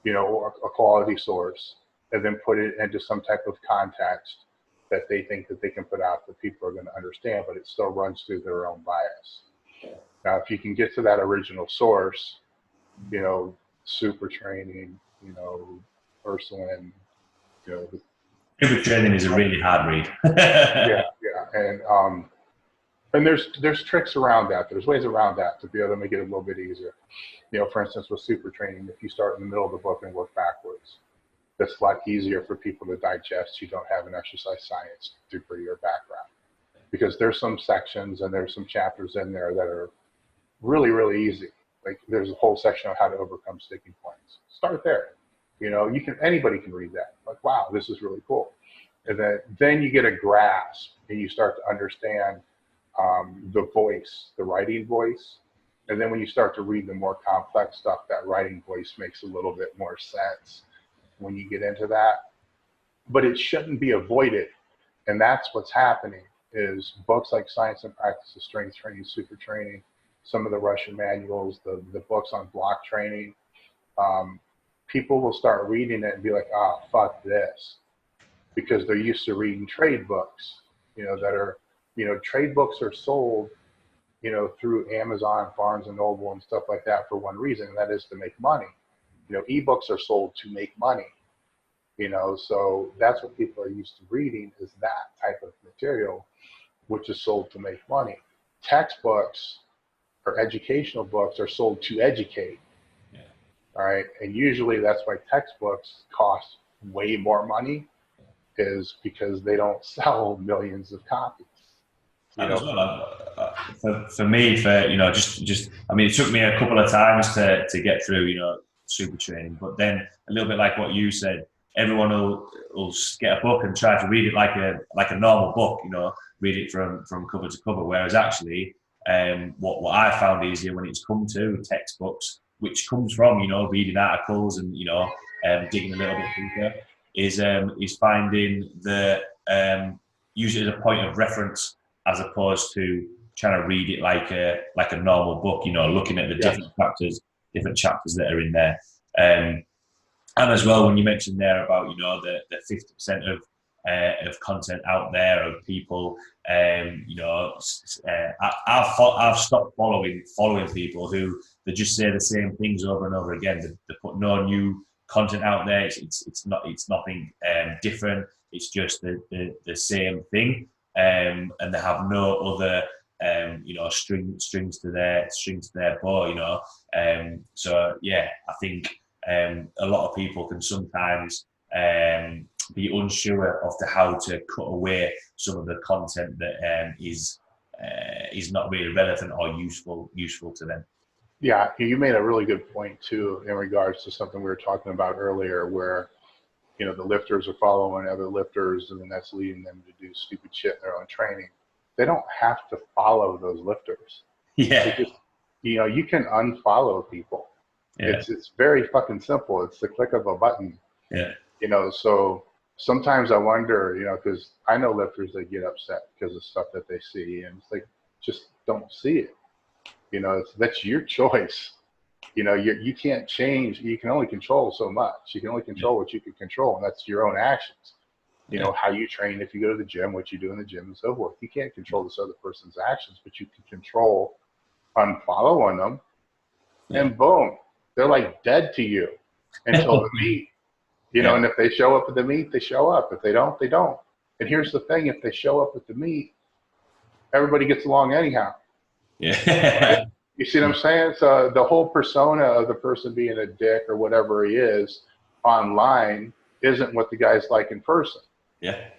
or a quality source, and then put it into some type of context that they think that they can put out that people are going to understand, but it still runs through their own bias. Now, if you can get to that original source, super training, Ursuline, Super training is a really hard read. yeah. And there's tricks around that. There's ways around that to be able to make it a little bit easier. For instance, with super training, if you start in the middle of the book and work backwards, that's a lot easier for people to digest. You don't have an exercise science degree or background, because there's some sections and there's some chapters in there that are really, really easy. Like there's a whole section on how to overcome sticking points. Start there. Anybody can read that. Like, wow, this is really cool. And then you get a grasp and you start to understand the voice, the writing voice. And then when you start to read the more complex stuff, that writing voice makes a little bit more sense when you get into that. But it shouldn't be avoided. And that's what's happening is books like Science and Practices, Strength Training, Super Training, some of the Russian manuals, the books on block training, people will start reading it and be like, fuck this. Because they're used to reading trade books, that are, trade books are sold, through Amazon, Barnes and Noble and stuff like that for one reason, and that is to make money. Ebooks are sold to make money, so that's what people are used to reading is that type of material, which is sold to make money. Textbooks or educational books are sold to educate. Yeah. All right. And usually that's why textbooks cost way more money, is because they don't sell millions of copies. For me, it took me a couple of times to get through, super training, but then a little bit like what you said, everyone will get a book and try to read it like a normal book, read it from cover to cover. Whereas actually, what I found easier when it's come to textbooks, which comes from, reading articles and, digging a little bit deeper, is finding use it as a point of reference as opposed to trying to read it like a normal book, looking at the different chapters that are in there. And as well, when you mentioned there about, the 50% of content out there of people, I've stopped following people who they just say the same things over and over again. They put no new content out there. It's nothing different. it's just the same thing, and they have no other strings to their bow, so yeah, I think a lot of people can sometimes be unsure of how to cut away some of the content that is not really relevant or useful to them. Yeah, you made a really good point too in regards to something we were talking about earlier, where the lifters are following other lifters, and then that's leading them to do stupid shit in their own training. They don't have to follow those lifters. Yeah. They just, you can unfollow people. Yeah. It's very fucking simple. It's the click of a button. Yeah. So sometimes I wonder, because I know lifters that get upset because of stuff that they see, and it's like, just don't see it. That's your choice. You can't change. You can only control so much. You can only control what you can control, and that's your own actions. How you train, if you go to the gym, what you do in the gym, and so forth. You can't control this other person's actions, but you can control unfollowing them, and boom, they're like dead to you until the meet. And if they show up at the meet, they show up. If they don't, they don't. And here's the thing: if they show up at the meet, everybody gets along anyhow. Yeah. Right? You see what I'm saying? So the whole persona of the person being a dick or whatever he is online isn't what the guy's like in person. Yeah.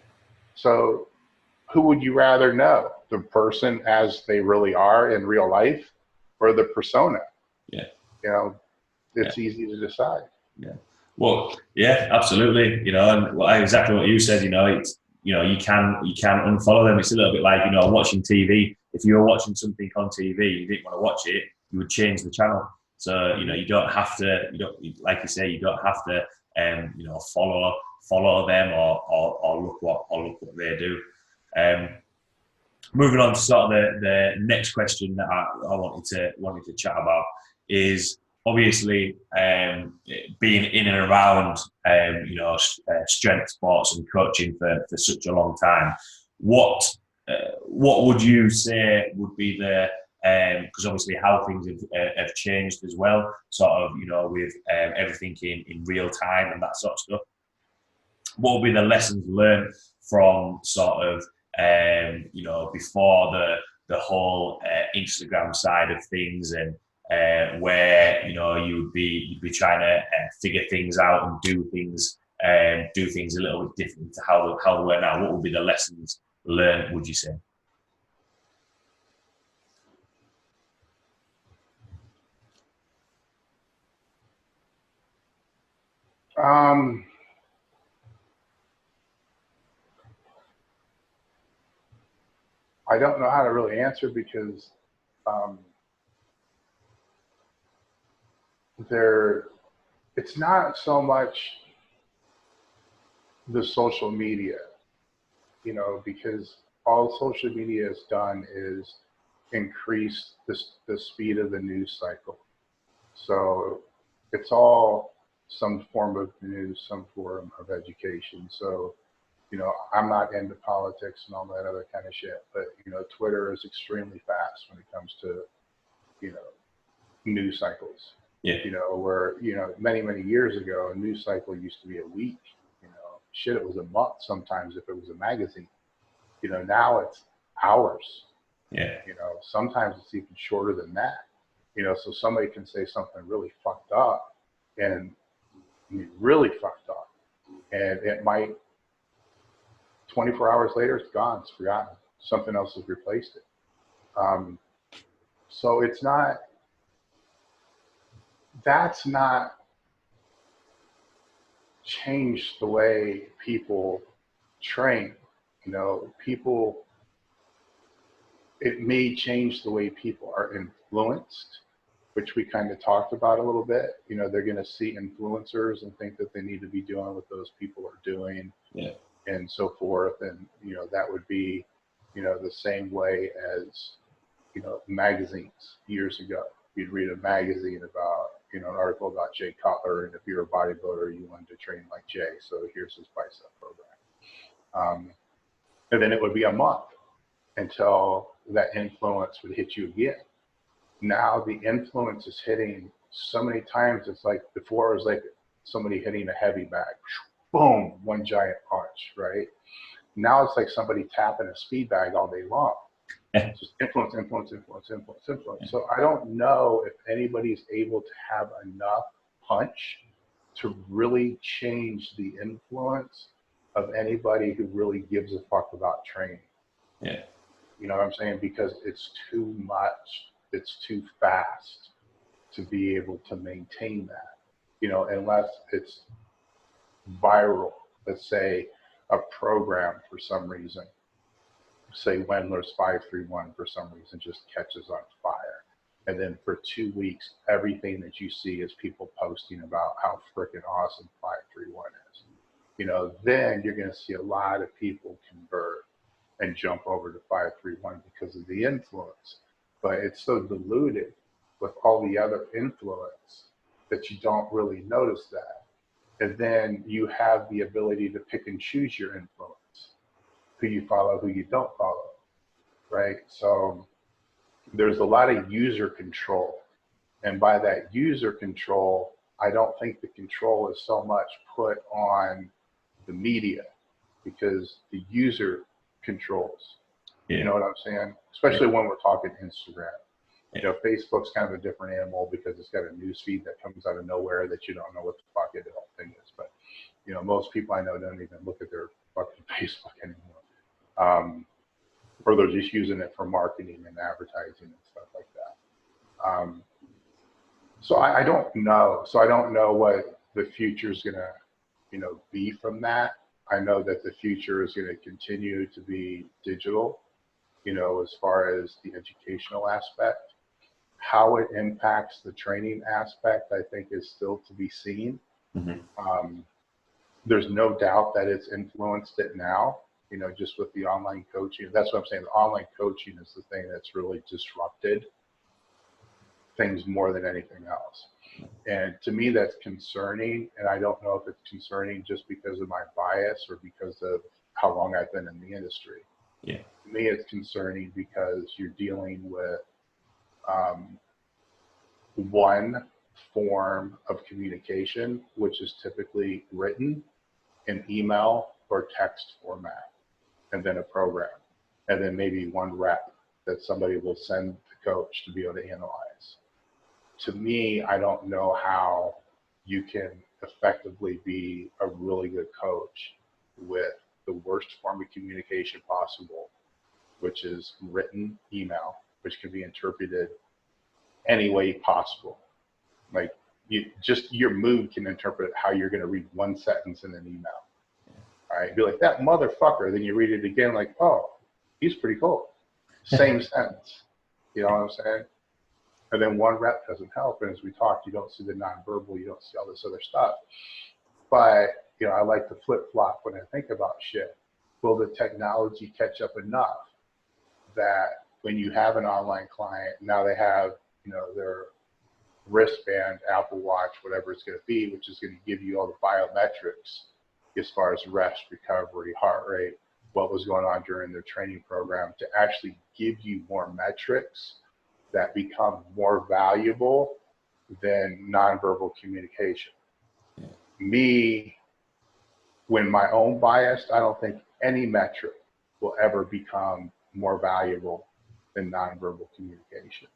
So who would you rather know? The person as they really are in real life, or the persona? Yeah. It's easy to decide. Yeah. Well, yeah, absolutely. And exactly what you said. It's you can unfollow them. It's a little bit like watching TV. If you were watching something on TV, you didn't want to watch it, you would change the channel. So you don't have to. Like you say, you don't have to. Follow them or look what they do. Moving on to sort of the next question that I wanted to chat about is obviously being in and around strength sports and coaching for such a long time. What would you say would be the because obviously how things have changed as well, sort of with everything in real time and that sort of stuff. What would be the lessons learned from sort of before the whole Instagram side of things, and where you'd be trying to figure things out and do things a little bit different to how they were now? What would be the lessons learned, would you say? I don't know how to really answer, because it's not so much the social media, because all social media has done is increase the speed of the news cycle. So it's all some form of news, some form of education. So, I'm not into politics and all that other kind of shit, but, Twitter is extremely fast when it comes to, news cycles. Yeah. Where, many, many years ago, a news cycle used to be a week, shit, it was a month sometimes if it was a magazine. Now it's hours. Yeah. Sometimes it's even shorter than that. So somebody can say something really fucked up, and really fucked up, and it might 24 hours later, it's gone, it's forgotten. Something else has replaced it. So that's not changed the way people train. It may change the way people are influenced, which we kind of talked about a little bit. They're going to see influencers and think that they need to be doing what those people are doing. Yeah. And so forth. And, that would be, the same way as, magazines years ago. You'd read a magazine about, an article about Jay Cutler, and if you're a bodybuilder, you wanted to train like Jay, so here's his bicep program. And then it would be a month until that influence would hit you again. Now the influence is hitting so many times. It's like before it was like somebody hitting a heavy bag. boom, one giant punch, right? Now it's like somebody tapping a speed bag all day long. Just influence. So I don't know if anybody's able to have enough punch to really change the influence of anybody who really gives a fuck about training. Yeah. You know what I'm saying? Because it's too much, it's too fast to be able to maintain that, you know, unless it's viral. Let's say a program for some reason, say Wendler's 531 for some reason just catches on fire. And then for 2 weeks, everything that you see is people posting about how freaking awesome 531 is. You know, then you're going to see a lot of people convert and jump over to 531 because of the influence. But it's so diluted with all the other influence that you don't really notice that. And then you have the ability to pick and choose your influence, who you follow, who you don't follow, right? So there's a lot of user control. And by that user control, I don't think the control is so much put on the media, because the user controls. Yeah. You know what I'm saying? Especially when we're talking Instagram. You know, Facebook's kind of a different animal because it's got a news feed that comes out of nowhere that you don't know what the fuck the whole thing is. But, you know, most people I know don't even look at their fucking Facebook anymore. Or they're just using it for marketing and advertising and stuff like that. So I don't know. So I don't know what the future is going to, you know, be from that. I know that the future is going to continue to be digital, you know, as far as the educational aspect. How it impacts the training aspect, I think, is still to be seen. Mm-hmm. There's no doubt that it's influenced it now, you know, just with the online coaching. That's what I'm saying. The online coaching is the thing that's really disrupted things more than anything else. And to me, that's concerning. And I don't know if it's concerning just because of my bias or because of how long I've been in the industry. Yeah. To me, it's concerning because you're dealing with one form of communication, which is typically written in email or text format, and then a program, and then maybe one rep that somebody will send the coach to be able to analyze. To me, I don't know how you can effectively be a really good coach with the worst form of communication possible, which is written email, which can be interpreted any way possible. Like, your mood can interpret how you're going to read one sentence in an email. All right, be like, that motherfucker. Then you read it again, like, oh, he's pretty cool. Same sentence. You know what I'm saying? And then one rep doesn't help. And as we talked, you don't see the nonverbal, you don't see all this other stuff. But, you know, I like to flip flop when I think about shit. Will the technology catch up enough that when you have an online client, now they have, you know, their wristband, Apple Watch, whatever it's going to be, which is going to give you all the biometrics as far as rest, recovery, heart rate, what was going on during their training program, to actually give you more metrics that become more valuable than nonverbal communication. Yeah. Me, when my own bias, I don't think any metric will ever become more valuable than nonverbal communication.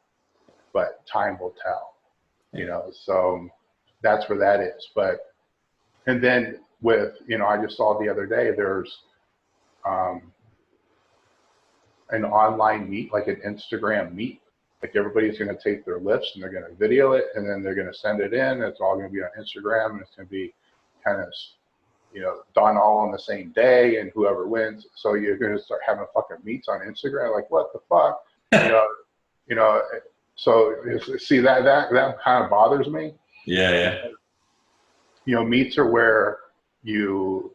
But time will tell, you know, so that's where that is. But, and then with, you know, I just saw the other day, there's an online meet, like an Instagram meet. Like, everybody's going to take their lifts and they're going to video it, and then they're going to send it in. It's all going to be on Instagram, and it's going to be kind of, you know, done all on the same day, and whoever wins. So you're going to start having fucking meets on Instagram. Like, what the fuck? You know, so see that kind of bothers me. Yeah, yeah. You know, meets are where you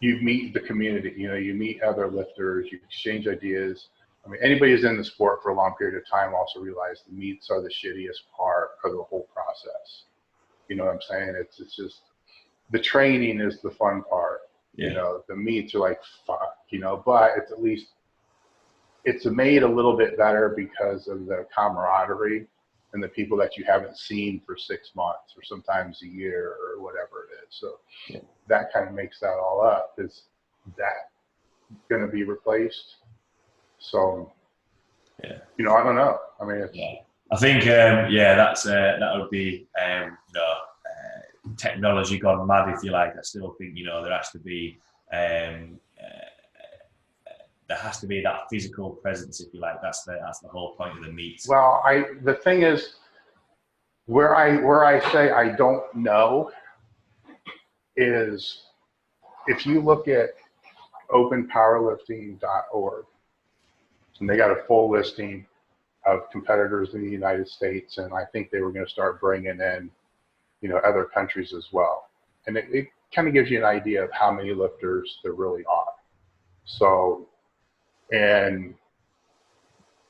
meet the community. You know, you meet other lifters, you exchange ideas. I mean, anybody who's in the sport for a long period of time also realize the meets are the shittiest part of the whole process. You know what I'm saying? It's just, the training is the fun part. Yeah. You know, the meets are like, fuck, you know, but it's at least, it's made a little bit better because of the camaraderie and the people that you haven't seen for 6 months or sometimes a year or whatever it is. So that kind of makes that all up. Is that going to be replaced? So, I don't know. I mean, I think, that would be, technology gone mad, if you like. I still think, there has to be, that physical presence, if you like. That's the whole point of the meet. Well, the thing is, where I say I don't know is if you look at openpowerlifting.org, and they got a full listing of competitors in the United States, and I think they were going to start bringing in, other countries as well. And it kind of gives you an idea of how many lifters there really are. So, in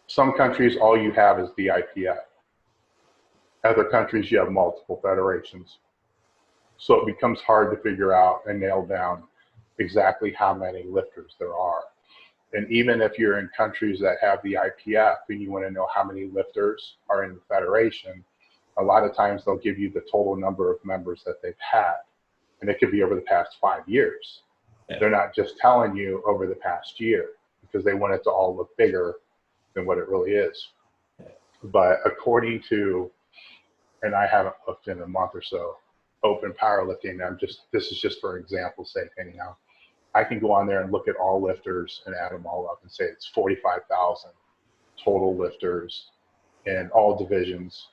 some countries, all you have is the IPF. Other countries, you have multiple federations. So it becomes hard to figure out and nail down exactly how many lifters there are. And even if you're in countries that have the IPF and you want to know how many lifters are in the federation, a lot of times they'll give you the total number of members that they've had. And it could be over the past 5 years. Yeah. They're not just telling you over the past year because they want it to all look bigger than what it really is. Yeah. But according to, and I haven't looked in a month or so, open powerlifting, this is just for example's sake anyhow, I can go on there and look at all lifters and add them all up and say it's 45,000 total lifters in all divisions,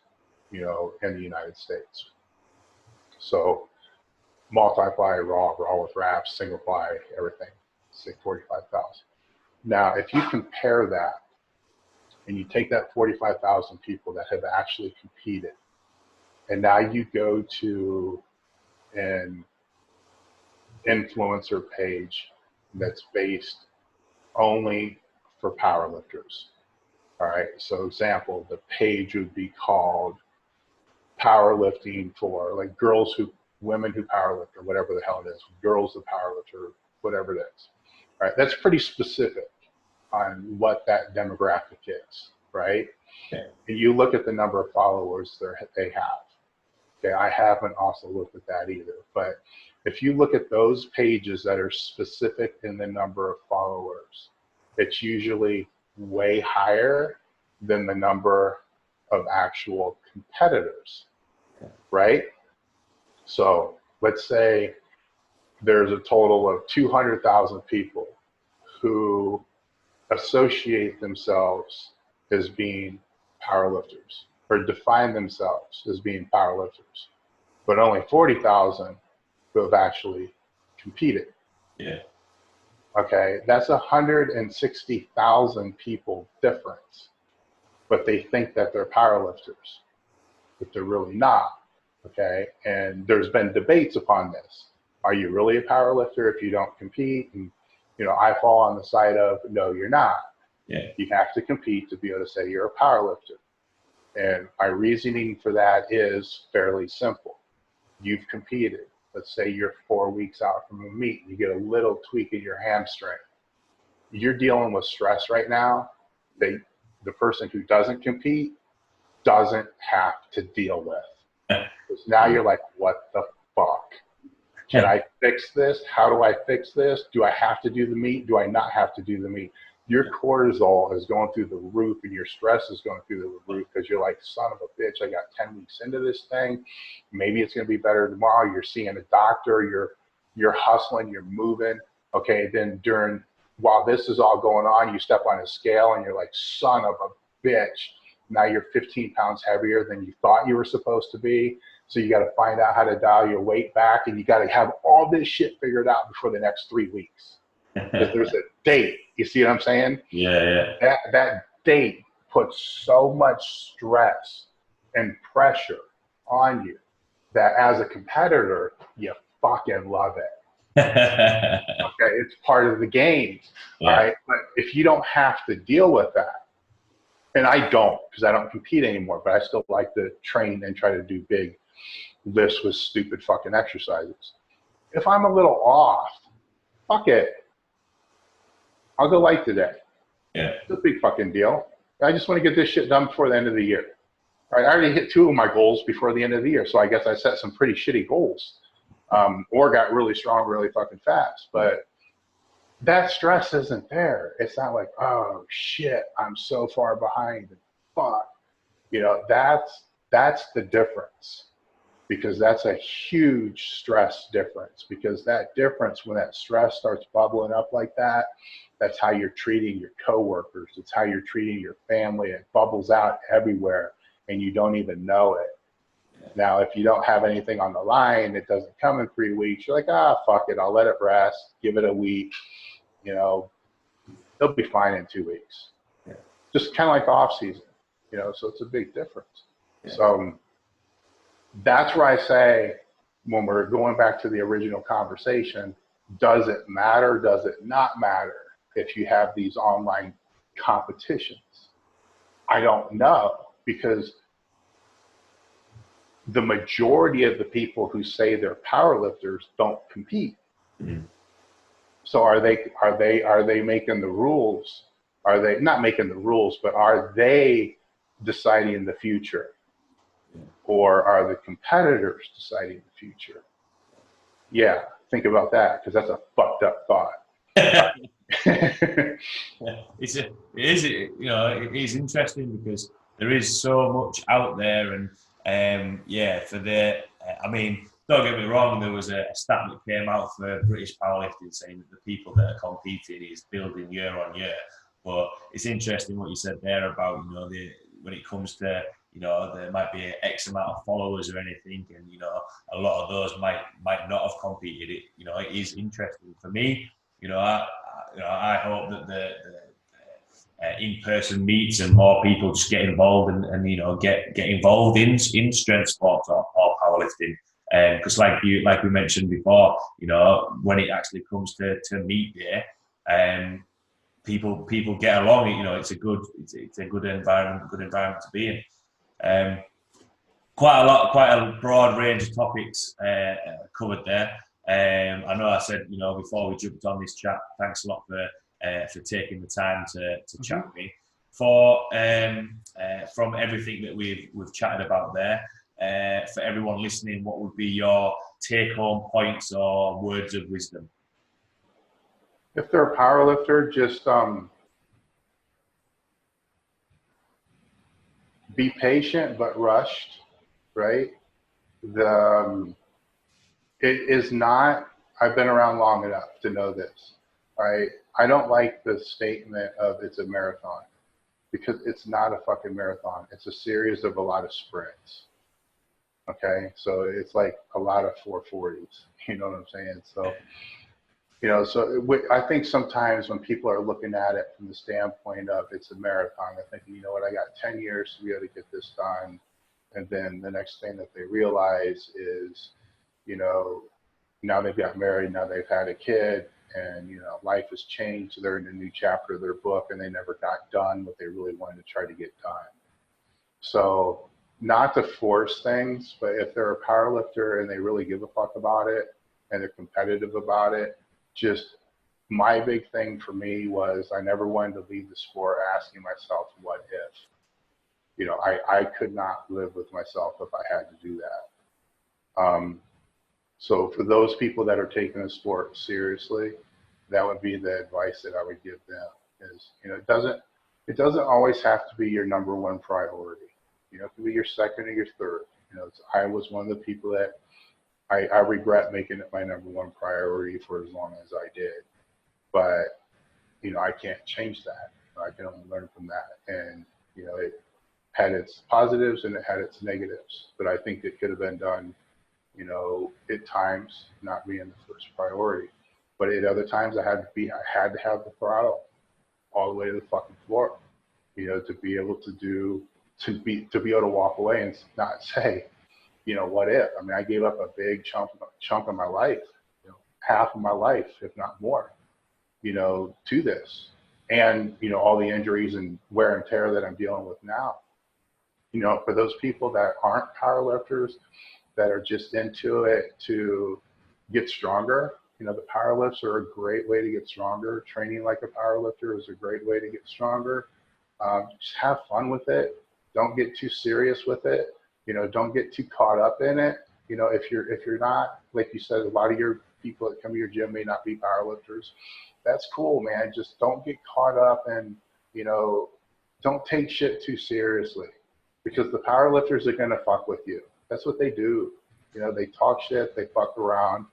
in the United States. So multiply raw with wraps, single ply, everything, say 45,000. Now, if you compare that and you take that 45,000 people that have actually competed, and now you go to an influencer page that's based only for powerlifters. All right. So example, the page would be called powerlifting for like women who powerlift or whatever the hell it is, girls that powerlift or whatever it is. All right. That's pretty specific on what that demographic is. Right. Okay. And you look at the number of followers they have. Okay. I haven't also looked at that either, but if you look at those pages that are specific in the number of followers, it's usually way higher than the number of actual competitors, right? So let's say there's a total of 200,000 people who associate themselves as being powerlifters or define themselves as being powerlifters, but only 40,000 who have actually competed. Yeah. Okay, that's 160,000 people difference, but they think that they're powerlifters, but they're really not. Okay, and there's been debates upon this. Are you really a powerlifter if you don't compete? And I fall on the side of no, you're not. Yeah. You have to compete to be able to say you're a powerlifter. And my reasoning for that is fairly simple. You've competed. Let's say you're 4 weeks out from a meet and you get a little tweak in your hamstring. You're dealing with stress right now. The person who doesn't compete doesn't have to deal with. Because now you're like, what the fuck? Can I fix this? How do I fix this? Do I have to do the meet? Do I not have to do the meet? Your cortisol is going through the roof and your stress is going through the roof because you're like, son of a bitch, I got 10 weeks into this thing. Maybe it's going to be better tomorrow. You're seeing a doctor, you're hustling, you're moving. Okay, then while this is all going on, you step on a scale and you're like, son of a bitch. Now you're 15 pounds heavier than you thought you were supposed to be. So you got to find out how to dial your weight back, and you got to have all this shit figured out before the next 3 weeks. Because there's a date. You see what I'm saying? Yeah. That date puts so much stress and pressure on you that as a competitor, you fucking love it. Okay, it's part of the game. Yeah. All right. But if you don't have to deal with that, and I don't because I don't compete anymore, but I still like to train and try to do big lifts with stupid fucking exercises. If I'm a little off, fuck it. I'll go light today. Yeah. It's a big fucking deal. I just want to get this shit done before the end of the year. Right, I already hit 2 of my goals before the end of the year, so I guess I set some pretty shitty goals, or got really strong really fucking fast. But that stress isn't there. It's not like, oh shit, I'm so far behind. Fuck, that's the difference, because that's a huge stress difference. Because that difference, when that stress starts bubbling up like that, that's how you're treating your coworkers. It's how you're treating your family. It bubbles out everywhere, and you don't even know it. Now, if you don't have anything on the line, it doesn't come in 3 weeks. You're like, fuck it, I'll let it rest. Give it a week. They'll be fine in 2 weeks. Yeah. Just kind of like off season. So it's a big difference. Yeah. So that's where I say, when we're going back to the original conversation, does it matter? Does it not matter if you have these online competitions? I don't know, because the majority of the people who say they're powerlifters don't compete. Mm-hmm. So are they making the rules? Are they not making the rules, but are they deciding the future? Or are the competitors deciding the future? Yeah, think about that, because that's a fucked up thought. It is interesting, because there is so much out there, and don't get me wrong, there was a stat that came out for British powerlifting saying that the people that are competing is building year on year. But it's interesting what you said there about, when it comes to, there might be X amount of followers or anything, and a lot of those might not have competed. It is interesting for me. I hope that the in-person meets and more people just get involved and get involved in strength sports or powerlifting. Because like we mentioned before, when it actually comes to meet day, people get along. It's a good environment to be in. Quite a broad range of topics covered there. I know I said, before we jumped on this chat, thanks a lot for taking the time to chat with me. From everything that we've chatted about there, for everyone listening, what would be your take-home points or words of wisdom? If they're a powerlifter, just be patient but rushed, right? It is not, I've been around long enough to know this, right? I don't like the statement of it's a marathon, because it's not a fucking marathon. It's a series of a lot of sprints. Okay, so it's like a lot of 440s. You know what I'm saying? So, I think sometimes when people are looking at it from the standpoint of it's a marathon, they're thinking, you know what, I got 10 years to be able to get this done. And then the next thing that they realize is, now they've got married, now they've had a kid, and, life has changed. They're in a new chapter of their book, and they never got done what they really wanted to try to get done. So, not to force things, but if they're a powerlifter and they really give a fuck about it and they're competitive about it, just my big thing for me was I never wanted to leave the sport asking myself, what if? I could not live with myself if I had to do that. So for those people that are taking the sport seriously, that would be the advice that I would give them is, it doesn't always have to be your number one priority. It can be your second or your third. I was one of the people that I regret making it my number one priority for as long as I did. But, I can't change that. I can only learn from that. And, it had its positives and it had its negatives. But I think it could have been done, at times not being the first priority. But at other times I had to have the throttle all the way to the fucking floor, to be able to be able to walk away and not say, what if? I mean, I gave up a big chunk of my life, half of my life, if not more, to this. And, all the injuries and wear and tear that I'm dealing with now. For those people that aren't powerlifters, that are just into it to get stronger, the powerlifts are a great way to get stronger. Training like a powerlifter is a great way to get stronger. Just have fun with it. Don't get too serious with it. Don't get too caught up in it. If you're not, like you said, a lot of your people that come to your gym may not be powerlifters. That's cool, man. Just don't get caught up and, don't take shit too seriously, because the powerlifters are going to fuck with you. That's what they do. They talk shit, they fuck around.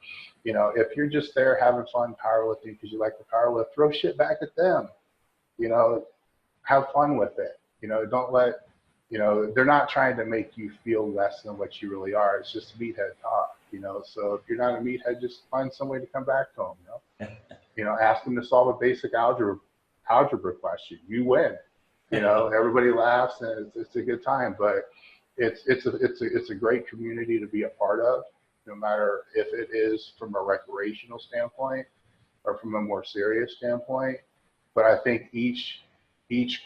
If you're just there having fun powerlifting because you like to powerlift, throw shit back at them. Have fun with it. Don't let, they're not trying to make you feel less than what you really are. It's just meathead talk, So if you're not a meathead, just find some way to come back to them, ask them to solve a basic algebra question. You win. Everybody laughs and it's a good time, but it's a great community to be a part of, no matter if it is from a recreational standpoint or from a more serious standpoint. But I think each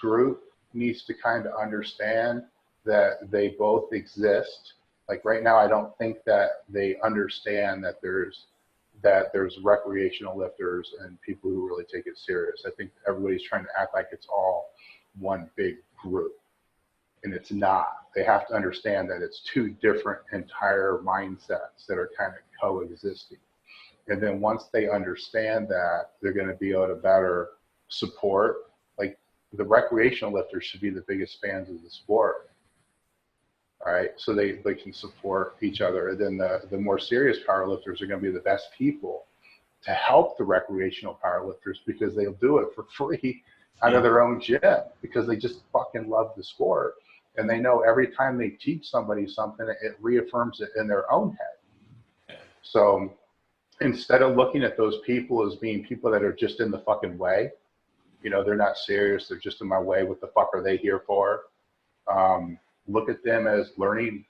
group needs to kind of understand that they both exist. Like right now, I don't think that they understand that there's recreational lifters and people who really take it serious. I think everybody's trying to act like it's all one big group, and it's not. They have to understand that it's two different entire mindsets that are kind of coexisting. And then once they understand that, they're going to be able to better support. Like the recreational lifters should be the biggest fans of the sport. All right, so they can support each other. And then the more serious powerlifters are going to be the best people to help the recreational powerlifters, because they'll do it for free out of their own gym, because they just fucking love the sport. And they know every time they teach somebody something, it reaffirms it in their own head. So instead of looking at those people as being people that are just in the fucking way, they're not serious, they're just in my way, what the fuck are they here for? Look at them as learning,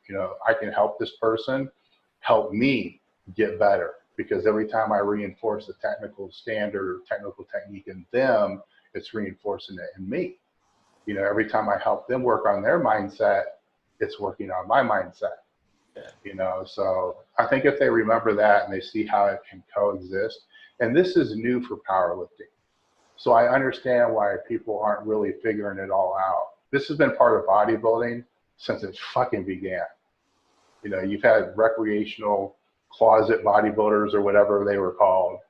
I can help this person help me get better, because every time I reinforce a technical standard or technical technique in them, it's reinforcing it in me. Every time I help them work on their mindset, it's working on my mindset. So I think if they remember that and they see how it can coexist, and this is new for powerlifting. So I understand why people aren't really figuring it all out. This has been part of bodybuilding since it fucking began. You've had recreational closet bodybuilders or whatever they were called,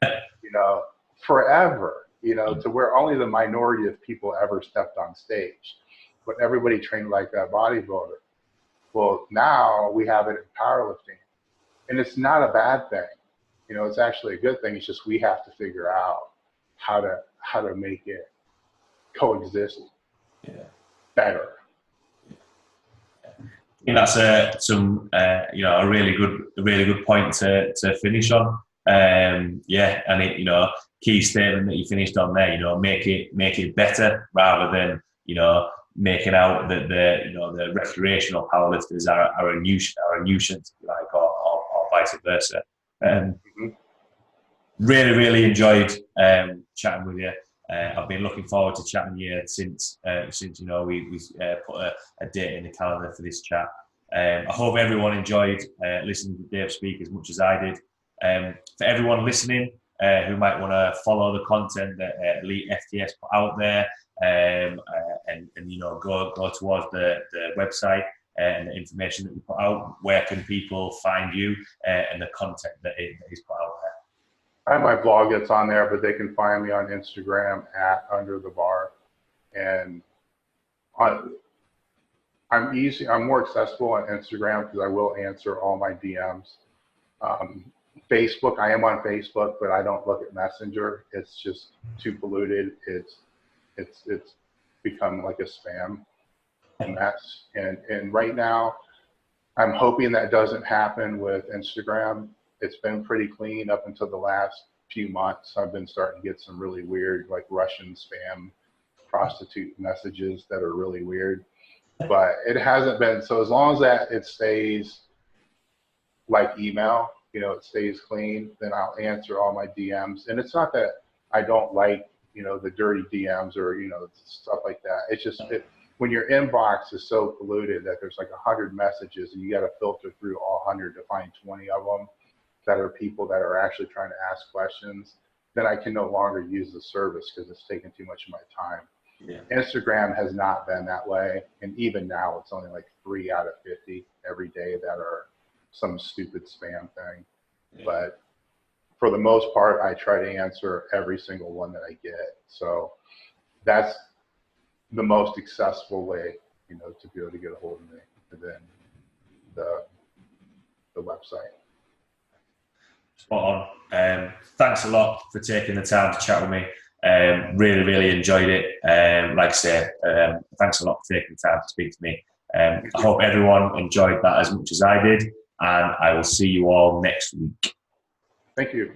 forever, to where only the minority of people ever stepped on stage, but everybody trained like a bodybuilder. Well, now we have it in powerlifting, and it's not a bad thing. It's actually a good thing. It's just we have to figure out how to make it coexist better. I think that's a really good point to finish on. And key statement that you finished on there. Make it better, rather than making out that the recreational powerlifters are a nuisance, like, or vice versa. Really enjoyed chatting with you. I've been looking forward to chatting with you since we put a date in the calendar for this chat. I hope everyone enjoyed listening to Dave speak as much as I did. For everyone listening who might want to follow the content that EliteFTS put out there, and go towards the website and the information that we put out, where can people find you and the content that is put out there? I have my blog that's on there, but they can find me on Instagram at Under the Bar. And I'm more accessible on Instagram because I will answer all my DMs. Facebook, I am on Facebook, but I don't look at Messenger. It's just too polluted. It's become like a spam mess. And right now, I'm hoping that doesn't happen with Instagram. It's been pretty clean up until the last few months. I've been starting to get some really weird, like Russian spam prostitute messages that are really weird. But it hasn't been, so as long as that it stays like email, it stays clean, then I'll answer all my DMs. And it's not that I don't like, the dirty DMs or, stuff like that. It's just when your inbox is so polluted that there's like 100 messages and you got to filter through all 100 to find 20 of them that are people that are actually trying to ask questions, then I can no longer use the service because it's taking too much of my time. Yeah. Instagram has not been that way. And even now, it's only like 3 out of 50 every day that are some stupid spam thing. Yeah. But for the most part, I try to answer every single one that I get. So that's the most accessible way, you know, to be able to get a hold of me, and then the website. Spot on. Thanks a lot for taking the time to chat with me. Really, really enjoyed it. Like I say, thanks a lot for taking the time to speak to me. I hope everyone enjoyed that as much as I did, and I will see you all next week. Thank you.